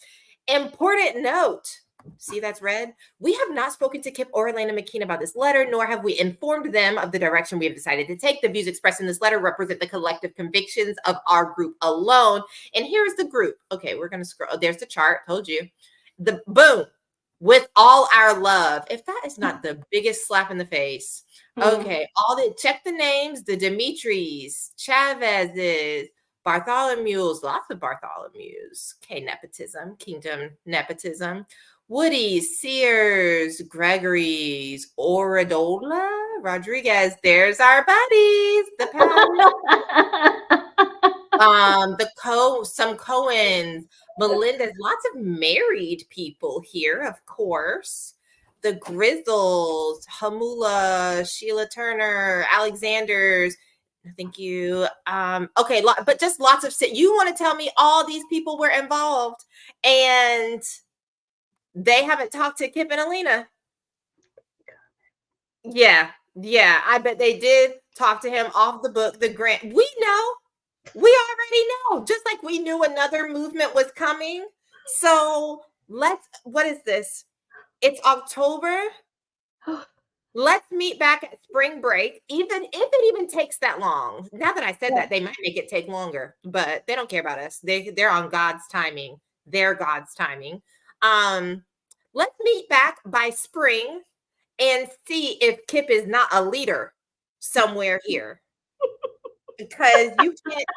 Important note. See, that's red. We have not spoken to Kip or Elena McKean about this letter, nor have we informed them of the direction we have decided to take. The views expressed in this letter represent the collective convictions of our group alone. And here's the group. Okay, we're going to scroll. Oh, there's the chart. Told you. The boom. With all our love. If that is not the biggest slap in the face. Okay, check the names, the Dimitris, Chavez's, Bartholomew's, lots of Bartholomew's. Okay, nepotism, kingdom nepotism. Woody's, Sears, Gregory's, Oradola, Rodriguez. There's our buddies. The some Cohens, Melinda's, lots of married people here, of course. The Grizzles, Hamula, Sheila Turner, Alexander's. Thank you. Okay, but just lots of you want to tell me all these people were involved and they haven't talked to Kip and Alina. Yeah, I bet they did talk to him off the book. The grant, we already know, just like we knew another movement was coming. So what is this? It's October. Let's meet back at spring break, even if it even takes that long. Now that I said that, they might make it take longer, but they don't care about us. They're on God's timing. They're God's timing. Let's meet back by spring and see if Kip is not a leader somewhere here. Because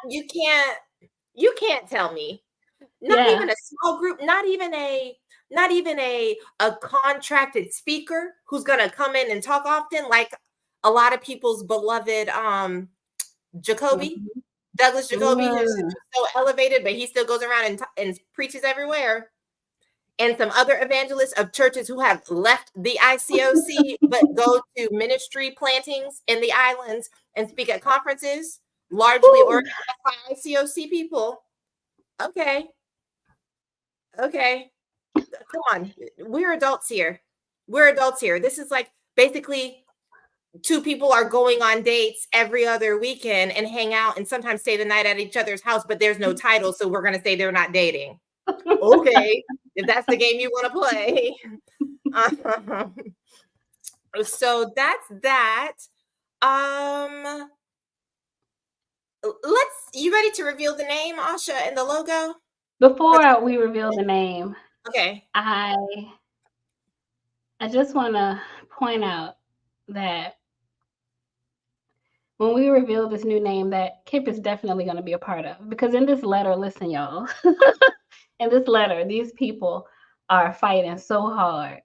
you can't tell me. Not even a small group, not even a contracted speaker who's gonna come in and talk often, like a lot of people's beloved Jacoby, Douglas Jacoby, who's so elevated, but he still goes around and preaches everywhere. And some other evangelists of churches who have left the ICOC but go to ministry plantings in the islands and speak at conferences, largely organized by ICOC people. Okay. Come on. We're adults here. This is like basically two people are going on dates every other weekend and hang out and sometimes stay the night at each other's house, but there's no title, so we're going to say they're not dating. Okay, if that's the game you want to play. So that's that. You ready to reveal the name, Asha, and the logo? Before we reveal the name, okay, I just want to point out that when we reveal this new name that Kip is definitely going to be a part of, because in this letter, listen, y'all, in this letter, these people are fighting so hard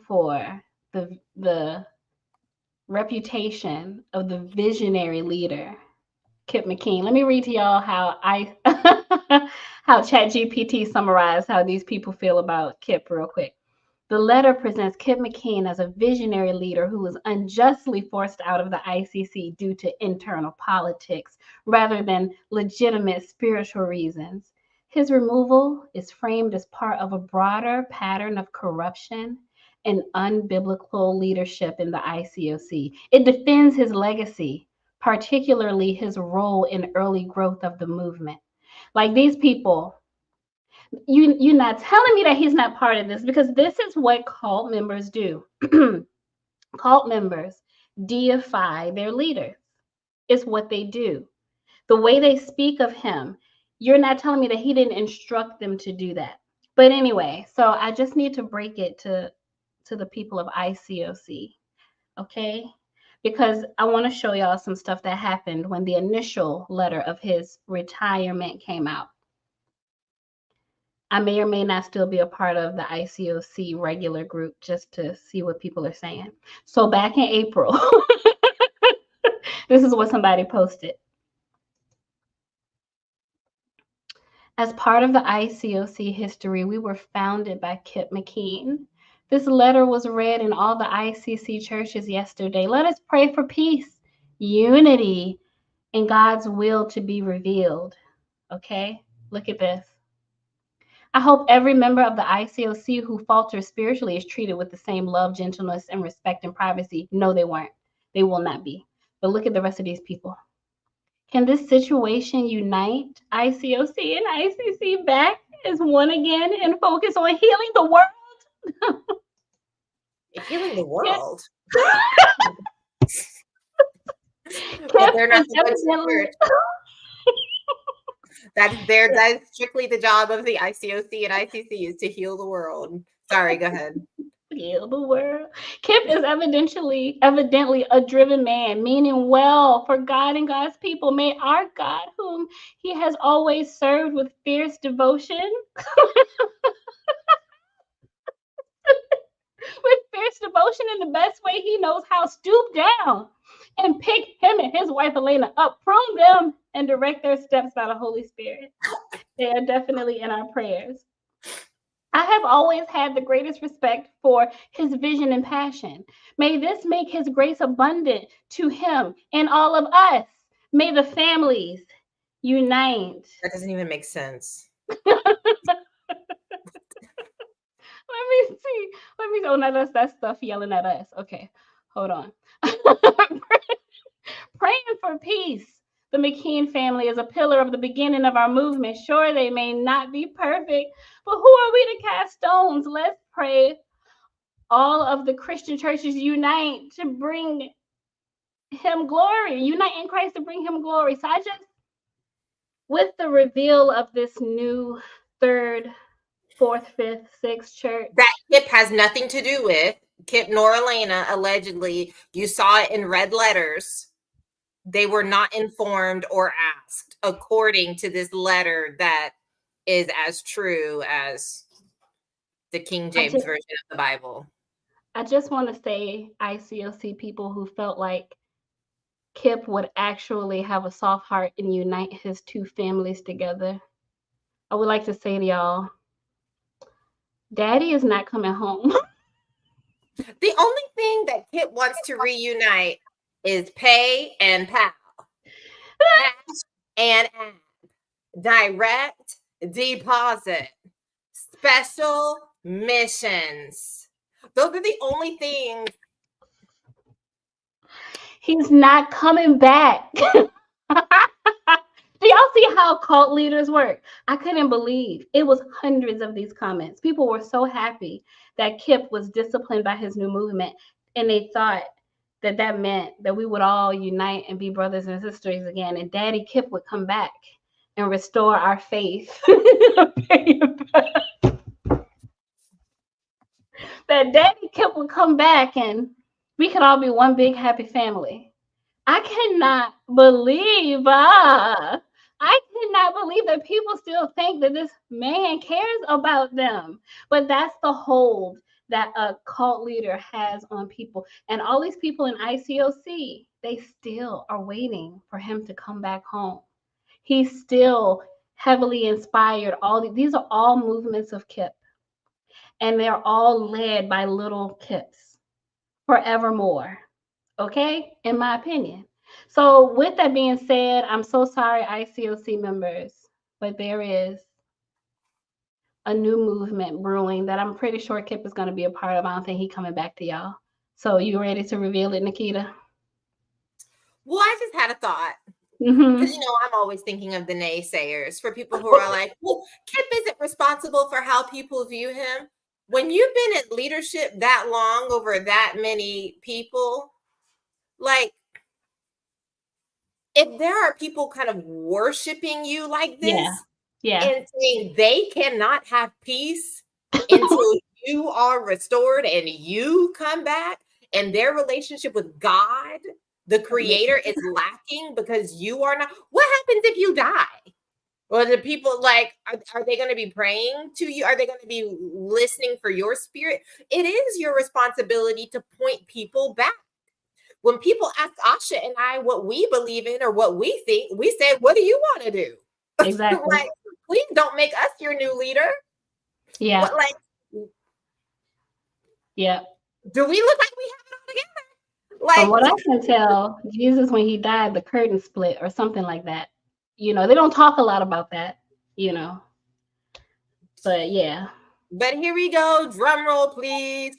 for the reputation of the visionary leader, Kip McKean. Let me read to y'all how how ChatGPT summarized how these people feel about Kip real quick. The letter presents Kip McKean as a visionary leader who was unjustly forced out of the ICC due to internal politics rather than legitimate spiritual reasons. His removal is framed as part of a broader pattern of corruption and unbiblical leadership in the ICOC. It defends his legacy, particularly his role in early growth of the movement. Like these people, you're not telling me that he's not part of this, because this is what cult members do. Cult members deify their leaders. It's what they do. The way they speak of him, you're not telling me that he didn't instruct them to do that. But anyway, so I just need to break it to the people of ICOC, okay? Because I want to show y'all some stuff that happened when the initial letter of his retirement came out. I may or may not still be a part of the ICOC regular group just to see what people are saying. So back in April, this is what somebody posted. As part of the ICOC history, we were founded by Kip McKean. This letter was read in all the ICC churches yesterday. Let us pray for peace, unity, and God's will to be revealed. Okay, look at this. I hope every member of the ICOC who falters spiritually is treated with the same love, gentleness, and respect and privacy. No, they weren't. They will not be. But look at the rest of these people. Can this situation unite ICOC and ICC back as one again and focus on healing the world? Healing the world. Kip They're not is evidently that's strictly the job of the ICOC and ICC is to heal the world. Sorry, go ahead. heal the world. Kip is evidently a driven man, meaning well for God and God's people. May our God, whom he has always served with fierce devotion, with fierce devotion in the best way he knows how, stoop down and pick him and his wife Elena up, prune them, and direct their steps by the Holy Spirit. They are definitely in our prayers. I have always had the greatest respect for his vision and passion. May this make his grace abundant to him and all of us. May the families unite. That doesn't even make sense. Let me see. Oh, no, that's that stuff yelling at us. Okay, hold on. Praying for peace. The McKean family is a pillar of the beginning of our movement. Sure, they may not be perfect, but who are we to cast stones? Let's pray. All of the Christian churches unite to bring him glory. Unite in Christ to bring him glory. So with the reveal of this new 3rd, 4th, 5th, 6th church. That Kip has nothing to do with. Kip nor Elena, allegedly, you saw it in red letters. They were not informed or asked, according to this letter that is as true as the King James version of the Bible. I just want to say, ICOC people who felt like Kip would actually have a soft heart and unite his two families together. I would like to say to y'all, Daddy is not coming home. The only thing that Kip wants to reunite is pay and pal. Cash and add. Direct deposit. Special missions. Those are the only things. He's not coming back. Do y'all see how cult leaders work? I couldn't believe it was hundreds of these comments. People were so happy that Kip was disciplined by his new movement, and they thought that meant that we would all unite and be brothers and sisters again, and Daddy Kip would come back and restore our faith. That Daddy Kip would come back and we could all be one big happy family. I cannot believe that people still think that this man cares about them. But that's the hold that a cult leader has on people. And all these people in ICOC, they still are waiting for him to come back home. He's still heavily inspired. These are all movements of Kip. And they're all led by little Kips forevermore. Okay? In my opinion. So with that being said, I'm so sorry, ICOC members, but there is a new movement brewing that I'm pretty sure Kip is going to be a part of. I don't think he's coming back to y'all. So you ready to reveal it, Nikita? Well, I just had a thought. Because, I'm always thinking of the naysayers, for people who are like, well, Kip isn't responsible for how people view him. When you've been in leadership that long over that many people, like, if there are people kind of worshiping you like this, and saying they cannot have peace until you are restored and you come back, and their relationship with God, the Creator, is lacking because you are not. What happens if you die? Well, the people like, are they going to be praying to you? Are they going to be listening for your spirit? It is your responsibility to point people back. When people ask Asha and I what we believe in or what we think, we say, what do you want to do? Exactly. Like, please don't make us your new leader. Yeah. What, like, Yeah. do we look like we have it all together? From what I Like, can tell, Jesus, when he died, the curtain split or something like that. You know, they don't talk a lot about that, you know. But yeah. but here we go. Drum roll, please.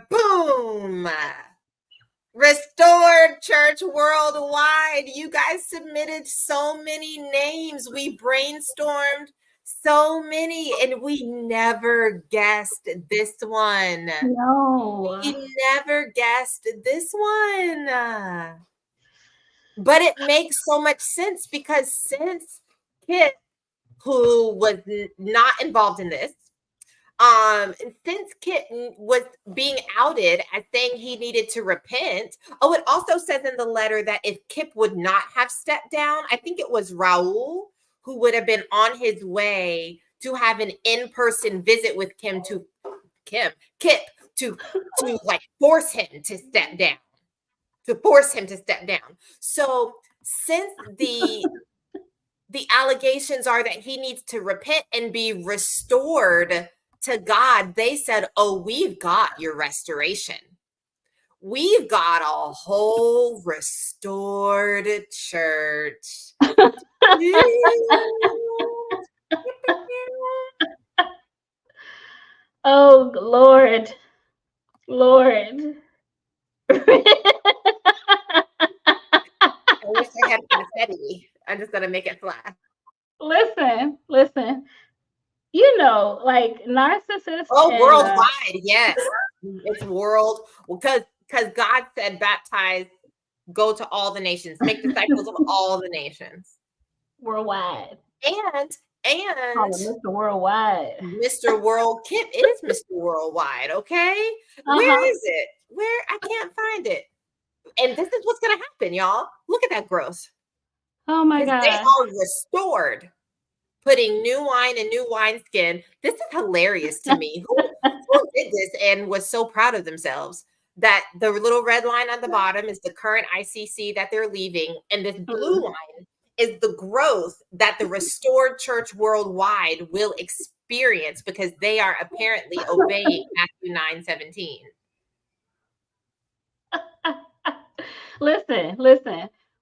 Boom. Restored Church Worldwide. You guys submitted so many names. We brainstormed so many, and we never guessed this one. No. We never guessed this one. But it makes so much sense because since Kip, who was not involved in this, since Kip was being outed as saying he needed to repent. Oh, it also says in the letter that if Kip would not have stepped down, I think it was Raul who would have been on his way to have an in-person visit with Kip to like force him to step down. So since the allegations are that he needs to repent and be restored to God, they said, oh, we've got your restoration. We've got a whole restored church. Oh, Lord. Lord. I wish I had confetti. I'm just gonna make it fly. Listen. You know, like narcissists. Oh, worldwide, yes. It's world, because God said, baptize, go to all the nations, make disciples of all the nations. Worldwide. And Mr. Worldwide. Mr. World Kip is Mr. Worldwide, okay? Where is it? Where? I can't find it. And this is what's gonna happen, y'all. Look at that growth. Oh my God. They are restored, putting new wine in new wineskin. This is hilarious to me. Who did this and was so proud of themselves? That the little red line on the bottom is the current ICC that they're leaving, and this blue line is the growth that the restored church worldwide will experience because they are apparently obeying Matthew 9:17. Listen.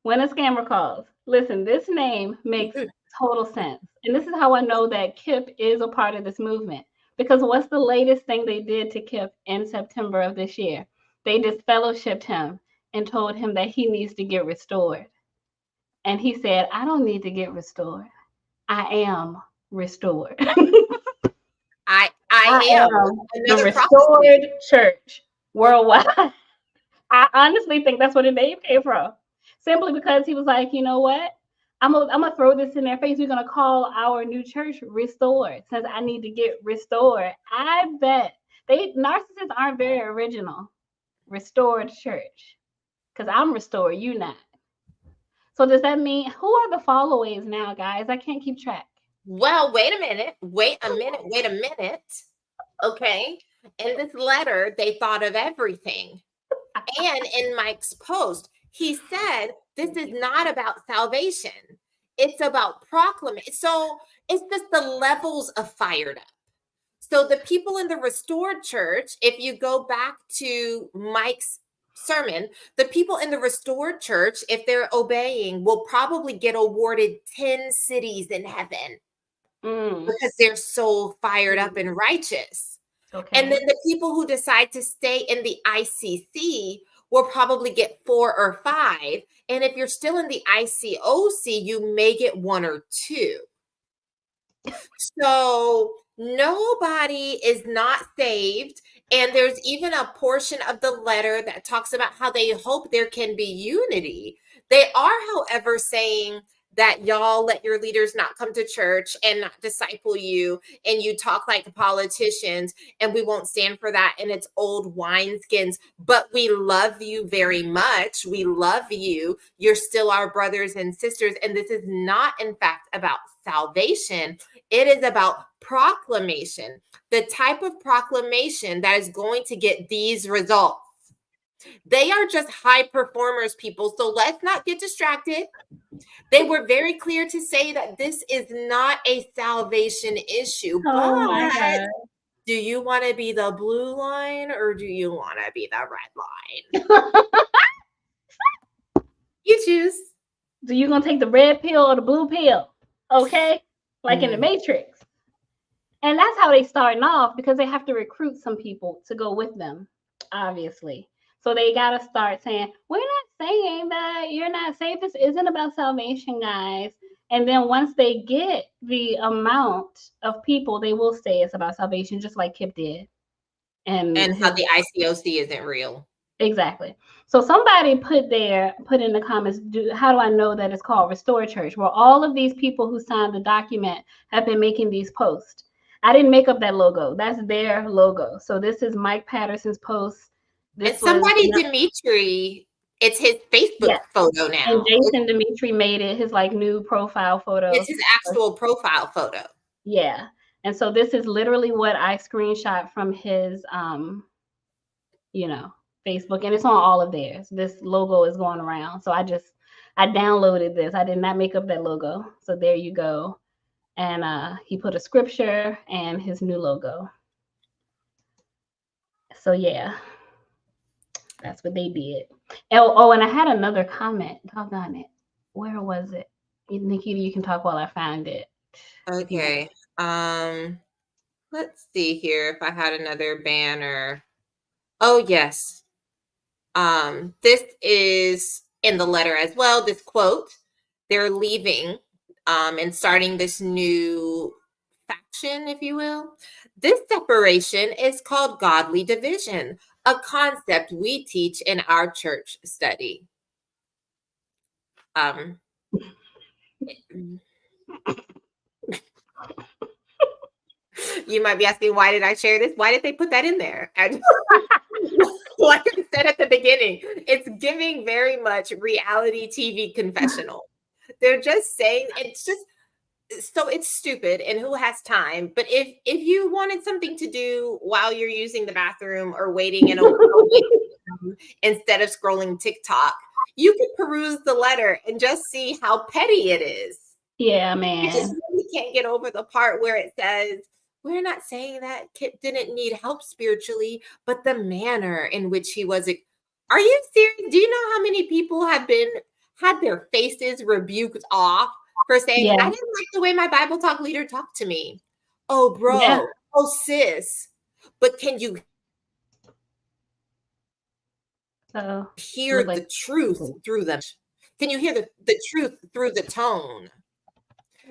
When a scammer calls, listen, this name makes total sense. And this is how I know that Kip is a part of this movement. Because what's the latest thing they did to Kip in September of this year? They disfellowshipped him and told him that he needs to get restored. And he said, I don't need to get restored. I am restored. I am the restored church worldwide. I honestly think that's where the name came from. Simply because he was like, you know what? I'm gonna throw this in their face. We're gonna call our new church Restored, since I need to get restored. I bet narcissists aren't very original. Restored church, because I'm restored, you not. So does that mean who are the followays now, guys? I can't keep track. Well, wait a minute. Okay. In this letter, they thought of everything. And in Mike's post, he said, this is not about salvation. It's about proclamation. So it's just the levels of fired up. So the people in the restored church, if you go back to Mike's sermon, the people in the restored church, if they're obeying, will probably get awarded 10 cities in heaven because they're so fired up and righteous. Okay. And then the people who decide to stay in the ICC will probably get 4 or 5. And if you're still in the ICOC, you may get 1 or 2. So nobody is not saved. And there's even a portion of the letter that talks about how they hope there can be unity. They are, however, saying that y'all let your leaders not come to church and not disciple you, and you talk like politicians, and we won't stand for that, and it's old wineskins. But we love you very much. We love you. You're still our brothers and sisters. And this is not, in fact, about salvation. It is about proclamation, the type of proclamation that is going to get these results. They are just high performers, people. So let's not get distracted. They were very clear to say that this is not a salvation issue. Oh my But God. do you want to be the blue line or do you want to be the red line? You choose. So you gonna take the red pill or the blue pill? Okay, like in the Matrix. And that's how they starting off, because they have to recruit some people to go with them, obviously. So they got to start saying, we're not saying that you're not saved. This isn't about salvation, guys. And then once they get the amount of people, they will say it's about salvation, just like Kip did. And how the ICOC isn't real. Exactly. So somebody put in the comments, how do I know that it's called Restore Church? Well, all of these people who signed the document have been making these posts. I didn't make up that logo. That's their logo. So this is Mike Patterson's post. And somebody, Dimitri, it's his Facebook photo now. And Jason Dimitri made it his like new profile photo. It's his actual profile photo. Yeah. And so this is literally what I screenshot from his Facebook, and it's on all of theirs. This logo is going around. So I downloaded this. I did not make up that logo. So there you go. And he put a scripture and his new logo. So yeah, that's what they did. Oh, and I had another comment. Doggone it. Where was it? Nikita, you can talk while I find it. Okay. Let's see here if I had another banner. Oh, yes. This is in the letter as well. This quote, they're leaving and starting this new faction, if you will. This separation is called godly division, a concept we teach in our church study. You might be asking, why did I share this? Why did they put that in there? Like I said at the beginning, it's giving very much reality TV confessional. They're just saying, it's just, so it's stupid, and who has time? But if you wanted something to do while you're using the bathroom or waiting in a instead of scrolling TikTok, you could peruse the letter and just see how petty it is. Yeah, man. I just really can't get over the part where it says, we're not saying that Kip didn't need help spiritually, but the manner in which he was. Are you serious? Do you know how many people have had their faces rebuked off for saying, I didn't like the way my Bible Talk leader talked to me? Oh, bro. Oh, sis. But can you hear the truth through them? Can you hear the truth through the tone?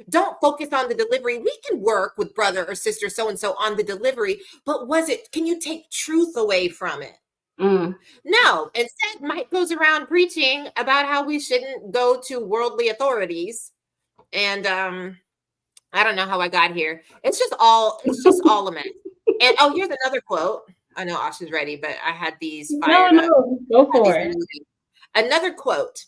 Don't focus on the delivery. We can work with brother or sister so-and-so on the delivery, but can you take truth away from it? No. Instead, Mike goes around preaching about how we shouldn't go to worldly authorities. And I don't know how I got here. It's just all a mess. And here's another quote. I know Asha's ready, but I had these fired up. Go for it. Another quote.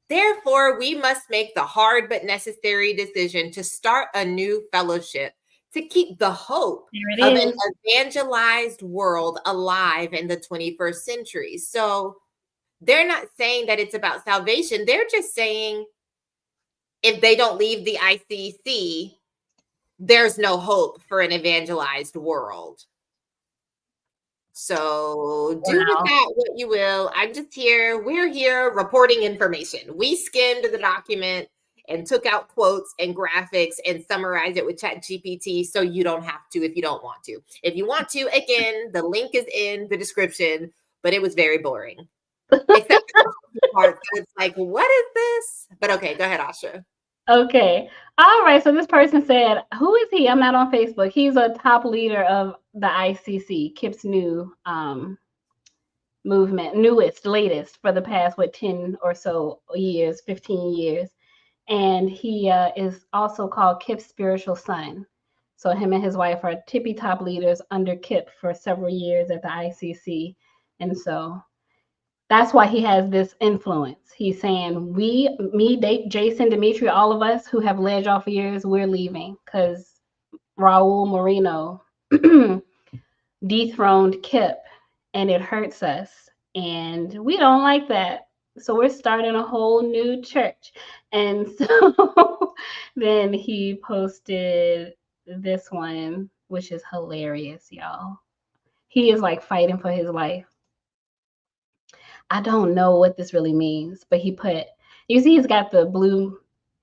Therefore, we must make the hard but necessary decision to start a new fellowship to keep the hope of an evangelized world alive in the 21st century. So they're not saying that it's about salvation. They're just saying if they don't leave the ICC, there's no hope for an evangelized world. So do with that what you will. I'm just here. We're here reporting information. We skimmed the document and took out quotes and graphics and summarized it with ChatGPT so you don't have to if you don't want to. If you want to, again, the link is in the description, but it was very boring. Except for the part that it's like, what is this? But okay, go ahead, Asha. Okay. All right. So this person said, who is he? I'm not on Facebook. He's a top leader of the ICC, Kip's new movement, latest for the past, 10 or so years, 15 years. and he is also called Kip's spiritual son. So him and his wife are tippy top leaders under Kip for several years at the ICC, and so that's why he has this influence. He's saying, Jason, Dimitri, all of us who have led y'all for years, we're leaving because Raul Moreno dethroned Kip, and it hurts us, and we don't like that. So we're starting a whole new church. And so then he posted this one, which is hilarious, y'all. He is like fighting for his life. I don't know what this really means, but he put, you see, he's got the blue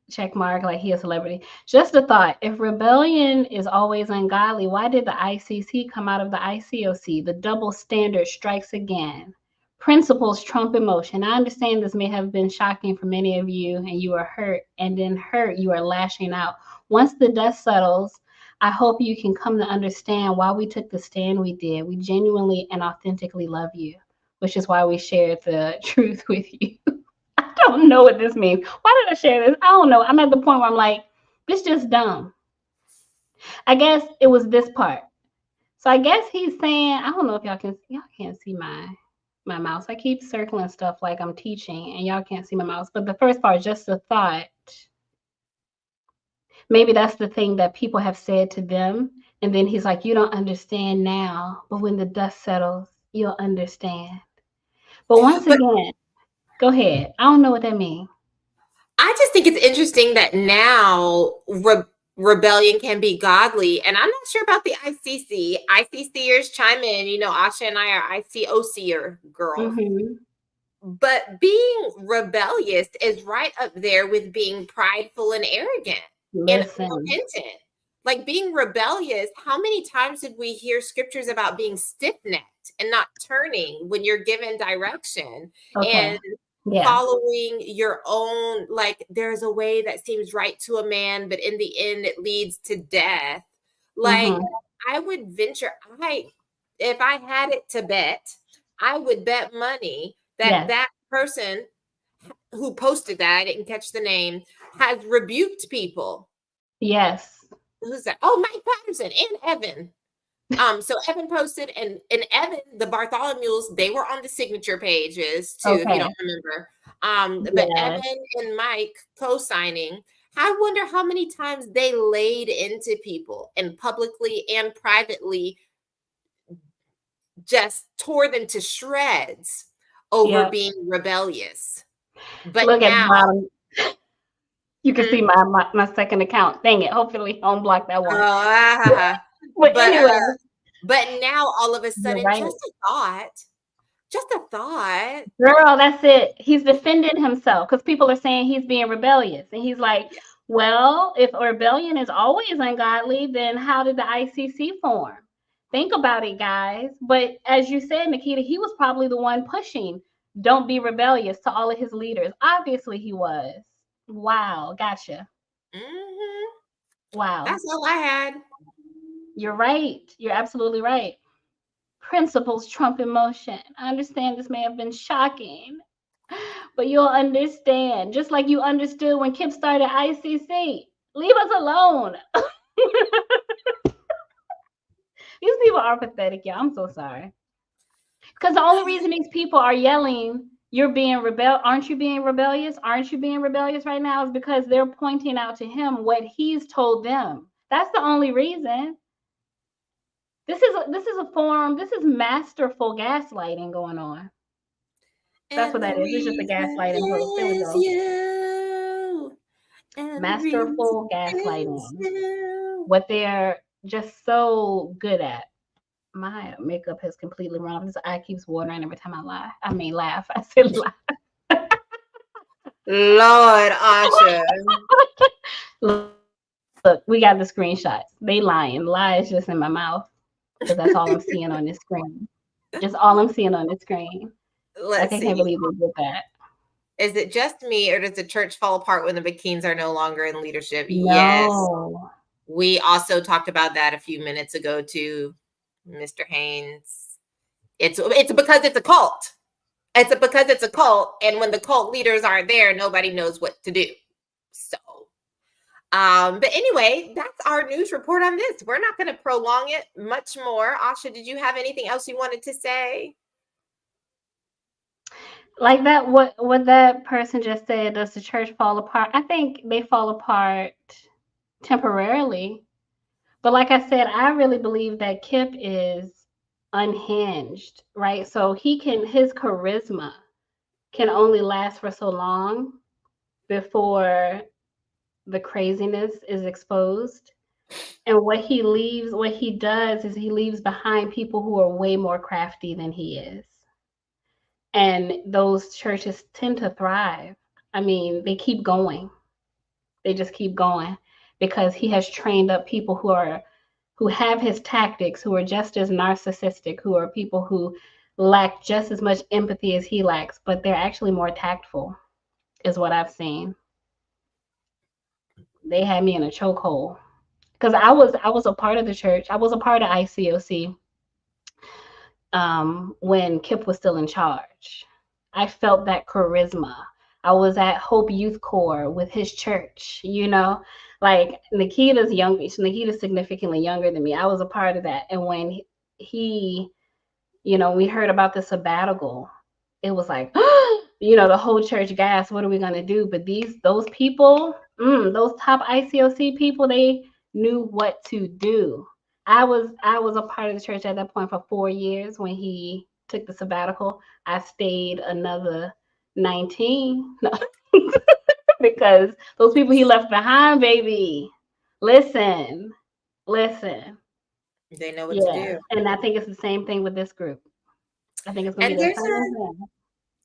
check mark, like he a celebrity. Just a thought, if rebellion is always ungodly, why did the ICC come out of the ICOC? The double standard strikes again. Principles trump emotion. I understand this may have been shocking for many of you, and you are hurt, and in hurt, you are lashing out. Once the dust settles, I hope you can come to understand why we took the stand we did. We genuinely and authentically love you, which is why we shared the truth with you. I don't know what this means. Why did I share this? I don't know. I'm at the point where I'm like, this just dumb. I guess it was this part. So I guess he's saying, I don't know if y'all can't see my mouse. I keep circling stuff like I'm teaching and y'all can't see my mouse. But the first part, just a thought. Maybe that's the thing that people have said to them. And then he's like, you don't understand now, but when the dust settles, you'll understand. But once again, go ahead. I don't know what that means. I just think it's interesting that now rebellion can be godly. And I'm not sure about the ICC. ICCers chime in. You know, Asha and I are ICOCer girls. Mm-hmm. But being rebellious is right up there with being prideful and arrogant and unrepentant. Like being rebellious, how many times did we hear scriptures about being stiff-necked and not turning when you're given direction and following your own, like there's a way that seems right to a man, but in the end it leads to death. Like I would venture, if I had it to bet, I would bet money that that person who posted that, I didn't catch the name, has rebuked people. Yes. Who's that? Oh, Mike Patterson and Evan. So Evan posted, and Evan, the Bartholomew's, they were on the signature pages too, if you don't remember. But Evan and Mike co-signing. I wonder how many times they laid into people and publicly and privately just tore them to shreds over being rebellious. But look now, at the bottom. You can see my second account. Dang it. Hopefully I don't block that one. But anyway. But now all of a sudden, just a thought. Girl, that's it. He's defending himself because people are saying he's being rebellious. And he's like, well, if rebellion is always ungodly, then how did the ICC form? Think about it, guys. But as you said, Nikita, he was probably the one pushing don't be rebellious to all of his leaders. Obviously he was. Wow. Gotcha. Wow. That's all I had. You're right. You're absolutely right. Principles trump emotion. I understand this may have been shocking, but you'll understand. Just like you understood when Kip started ICC. Leave us alone. These people are pathetic, y'all. I'm so sorry. Because the only reason these people are yelling, you're being aren't you being rebellious? Aren't you being rebellious right now? Is because they're pointing out to him what he's told them. That's the only reason. This is masterful gaslighting going on. That's what that is. It's just a gaslighting group. There we go. Masterful gaslighting. What they're just so good at. My makeup has completely run off. This eye keeps watering every time I lie. I mean, laugh. I said lie. Lord, Asha. Look, we got the screenshots. They lying. Lie is just in my mouth because that's all I'm seeing on this screen. Just all I'm seeing on the screen. I can't believe we did that. Is it just me, or does the church fall apart when the McKeans are no longer in leadership? No. Yes. We also talked about that a few minutes ago too, Mr. Haynes. It's because it's a cult. It's because it's a cult, and when the cult leaders aren't there, nobody knows what to do. So But anyway, that's our news report on this. We're not going to prolong it much more. Asha, did you have anything else you wanted to say? Like that, what that person just said, does the church fall apart? I think they fall apart temporarily. But like I said, I really believe that Kip is unhinged, right? So his charisma can only last for so long before the craziness is exposed. And what he does is he leaves behind people who are way more crafty than he is. And those churches tend to thrive. I mean, they keep going. They just keep going because he has trained up people who have his tactics, who are just as narcissistic, who are people who lack just as much empathy as he lacks, but they're actually more tactful, is what I've seen. They had me in a chokehold because I was a part of the church. I was a part of ICOC when Kip was still in charge. I felt that charisma. I was at Hope Youth Corps with his church, like Nikita's significantly younger than me. I was a part of that. And when he we heard about the sabbatical, it was like, the whole church gasped, what are we going to do? But those people, those top ICOC people, they knew what to do. I was a part of the church at that point for 4 years when he took the sabbatical. I stayed another 19 because those people he left behind, baby. Listen. They know what to do. And I think it's the same thing with this group. I think it's going to be the same thing.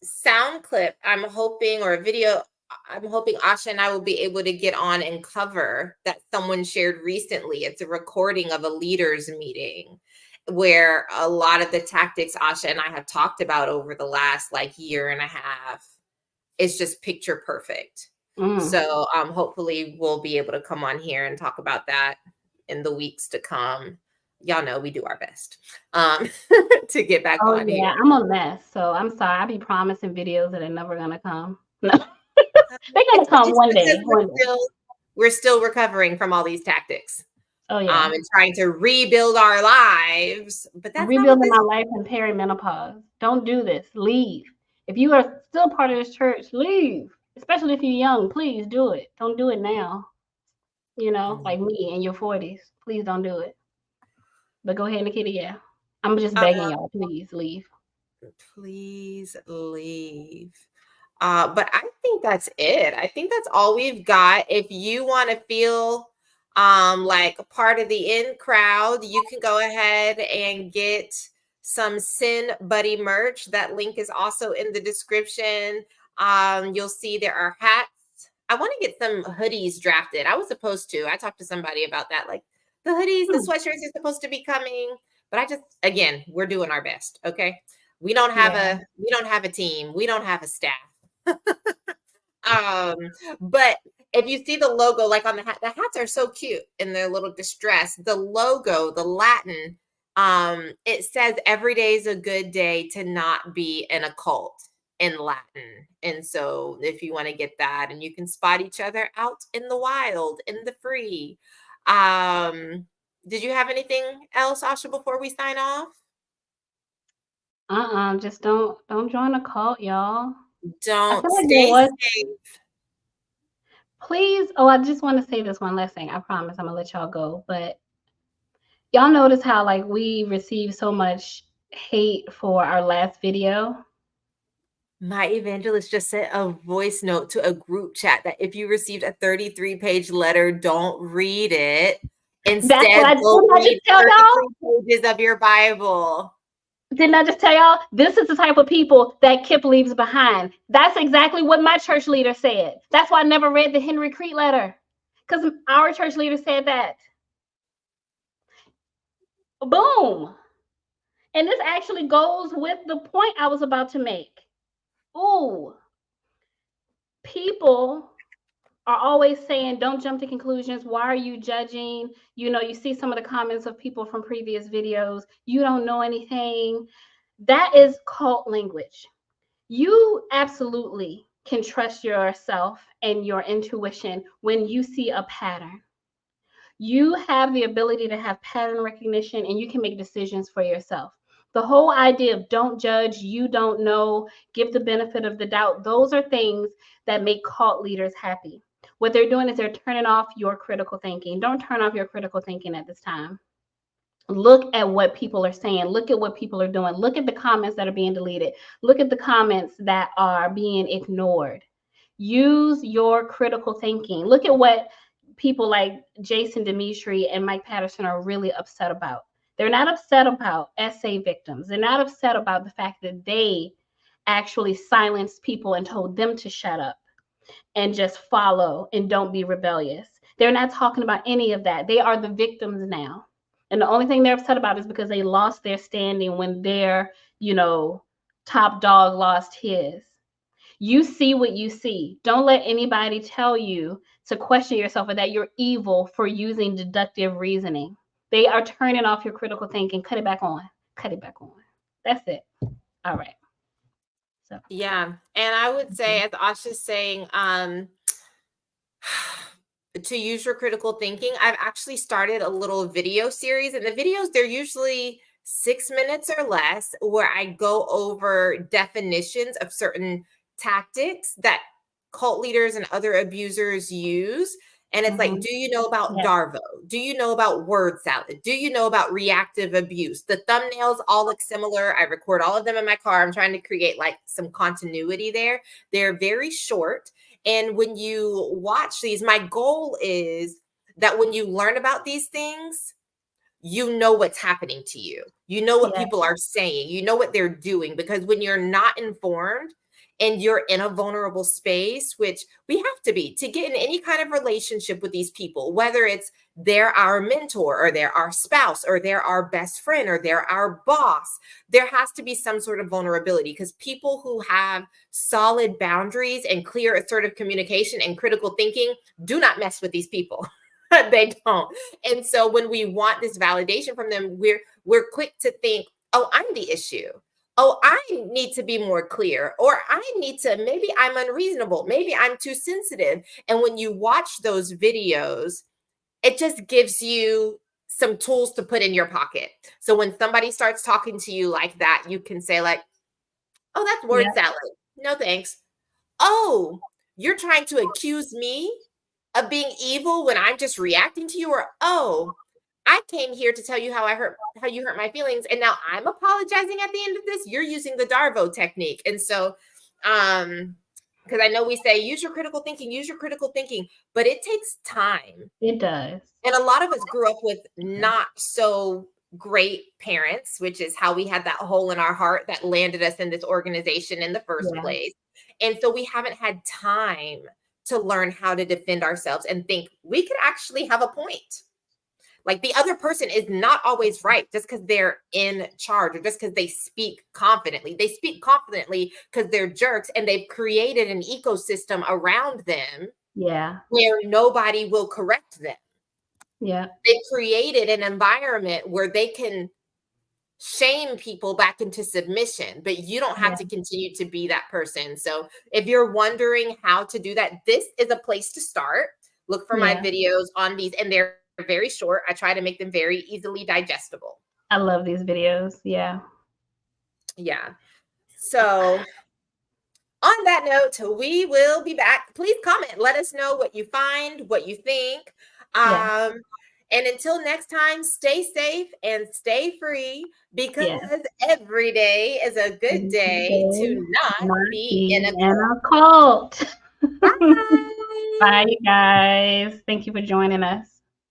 Sound clip I'm hoping, or a video I'm hoping Asha and I will be able to get on and cover that someone shared recently. It's a recording of a leaders meeting where a lot of the tactics Asha and I have talked about over the last year and a half is just picture perfect. So hopefully we'll be able to come on here and talk about that in the weeks to come. Y'all know we do our best to get back on here. I'm a mess, so I'm sorry. I be promising videos that are never gonna come. No, they're gonna come one day. We're still recovering from all these tactics. Oh yeah, and trying to rebuild our lives. But that's rebuilding my life in perimenopause. Don't do this. Leave. If you are still part of this church, leave. Especially if you're young, please do it. Don't do it now. Like me in your 40s. Please don't do it. But go ahead, Nikita. Yeah. I'm just begging y'all, please leave. Please leave. But I think that's it. I think that's all we've got. If you want to feel like a part of the in crowd, you can go ahead and get some Sin Buddy merch. That link is also in the description. You'll see there are hats. I want to get some hoodies drafted. I was supposed to. I talked to somebody about that. Like the hoodies, the sweatshirts are supposed to be coming. But again, we're doing our best. Okay. We don't have a team. We don't have a staff. But if you see the logo, like on the hats are so cute in their little distress. The logo, the Latin, it says every day is a good day to not be in a cult in Latin. And so if you want to get that, and you can spot each other out in the wild, in the free. Did you have anything else, Asha, before we sign off? Just don't join a cult, y'all. Don't stay safe. Please. Oh, I just want to say this one last thing. I promise I'm gonna let y'all go. But y'all notice how we received so much hate for our last video? My evangelist just sent a voice note to a group chat that if you received a 33-page letter, don't read it. Instead, go read 33 pages of your Bible. Didn't I just tell y'all? This is the type of people that Kip leaves behind. That's exactly what my church leader said. That's why I never read the Henry Crete letter, because our church leader said that. Boom. And this actually goes with the point I was about to make. Ooh. People are always saying, don't jump to conclusions. Why are you judging? You see some of the comments of people from previous videos. You don't know anything. That is cult language. You absolutely can trust yourself and your intuition when you see a pattern. You have the ability to have pattern recognition, and you can make decisions for yourself. The whole idea of don't judge, you don't know, give the benefit of the doubt, those are things that make cult leaders happy. What they're doing is they're turning off your critical thinking. Don't turn off your critical thinking at this time. Look at what people are saying. Look at what people are doing. Look at the comments that are being deleted. Look at the comments that are being ignored. Use your critical thinking. Look at what people like Jason Demetri and Mike Patterson are really upset about. They're not upset about SA victims. They're not upset about the fact that they actually silenced people and told them to shut up and just follow and don't be rebellious. They're not talking about any of that. They are the victims now. And the only thing they're upset about is because they lost their standing when their, top dog lost his. You see what you see. Don't let anybody tell you to question yourself or that you're evil for using deductive reasoning. They are turning off your critical thinking. Cut it back on. Cut it back on. That's it. All right. So Yeah. And I would say, as Asha's saying, to use your critical thinking, I've actually started a little video series, and the videos, they're usually 6 minutes or less, where I go over definitions of certain tactics that cult leaders and other abusers use. And it's like, do you know about Darvo? Do you know about word salad? Do you know about reactive abuse? The thumbnails all look similar. I record all of them in my car. I'm trying to create like some continuity there. They're very short. And when you watch these, my goal is that when you learn about these things, you know what's happening to you. You know what people are saying. You know what they're doing. Because when you're not informed and you're in a vulnerable space, which we have to be to get in any kind of relationship with these people, whether it's they're our mentor or they're our spouse or they're our best friend or they're our boss, there has to be some sort of vulnerability, because people who have solid boundaries and clear assertive communication and critical thinking do not mess with these people. They don't. And so when we want this validation from them, we're quick to think, oh, I'm the issue. Oh, I need to be more clear, or maybe I'm unreasonable. Maybe I'm too sensitive. And when you watch those videos, it just gives you some tools to put in your pocket. So when somebody starts talking to you like that, you can say like, oh, that's word salad. No, thanks. Oh, you're trying to accuse me of being evil when I'm just reacting to you, or, oh, I came here to tell you how you hurt my feelings, and now I'm apologizing at the end of this. You're using the Darvo technique. And so, because I know we say use your critical thinking, but it takes time. It does. And a lot of us grew up with not so great parents, which is how we had that hole in our heart that landed us in this organization in the first place. And so we haven't had time to learn how to defend ourselves and think we could actually have a point. Like, the other person is not always right just because they're in charge or just because they speak confidently. They speak confidently because they're jerks, and they've created an ecosystem around them where nobody will correct them. They created an environment where they can shame people back into submission, but you don't have to continue to be that person. So if you're wondering how to do that, this is a place to start. Look for my videos on these, and they're very short. I try to make them very easily digestible. I love these videos. Yeah. So on that note, we will be back. Please comment. Let us know what you find, what you think. And until next time, stay safe and stay free, because every day is a good day to not be in a cult. Bye. Bye, you guys. Thank you for joining us.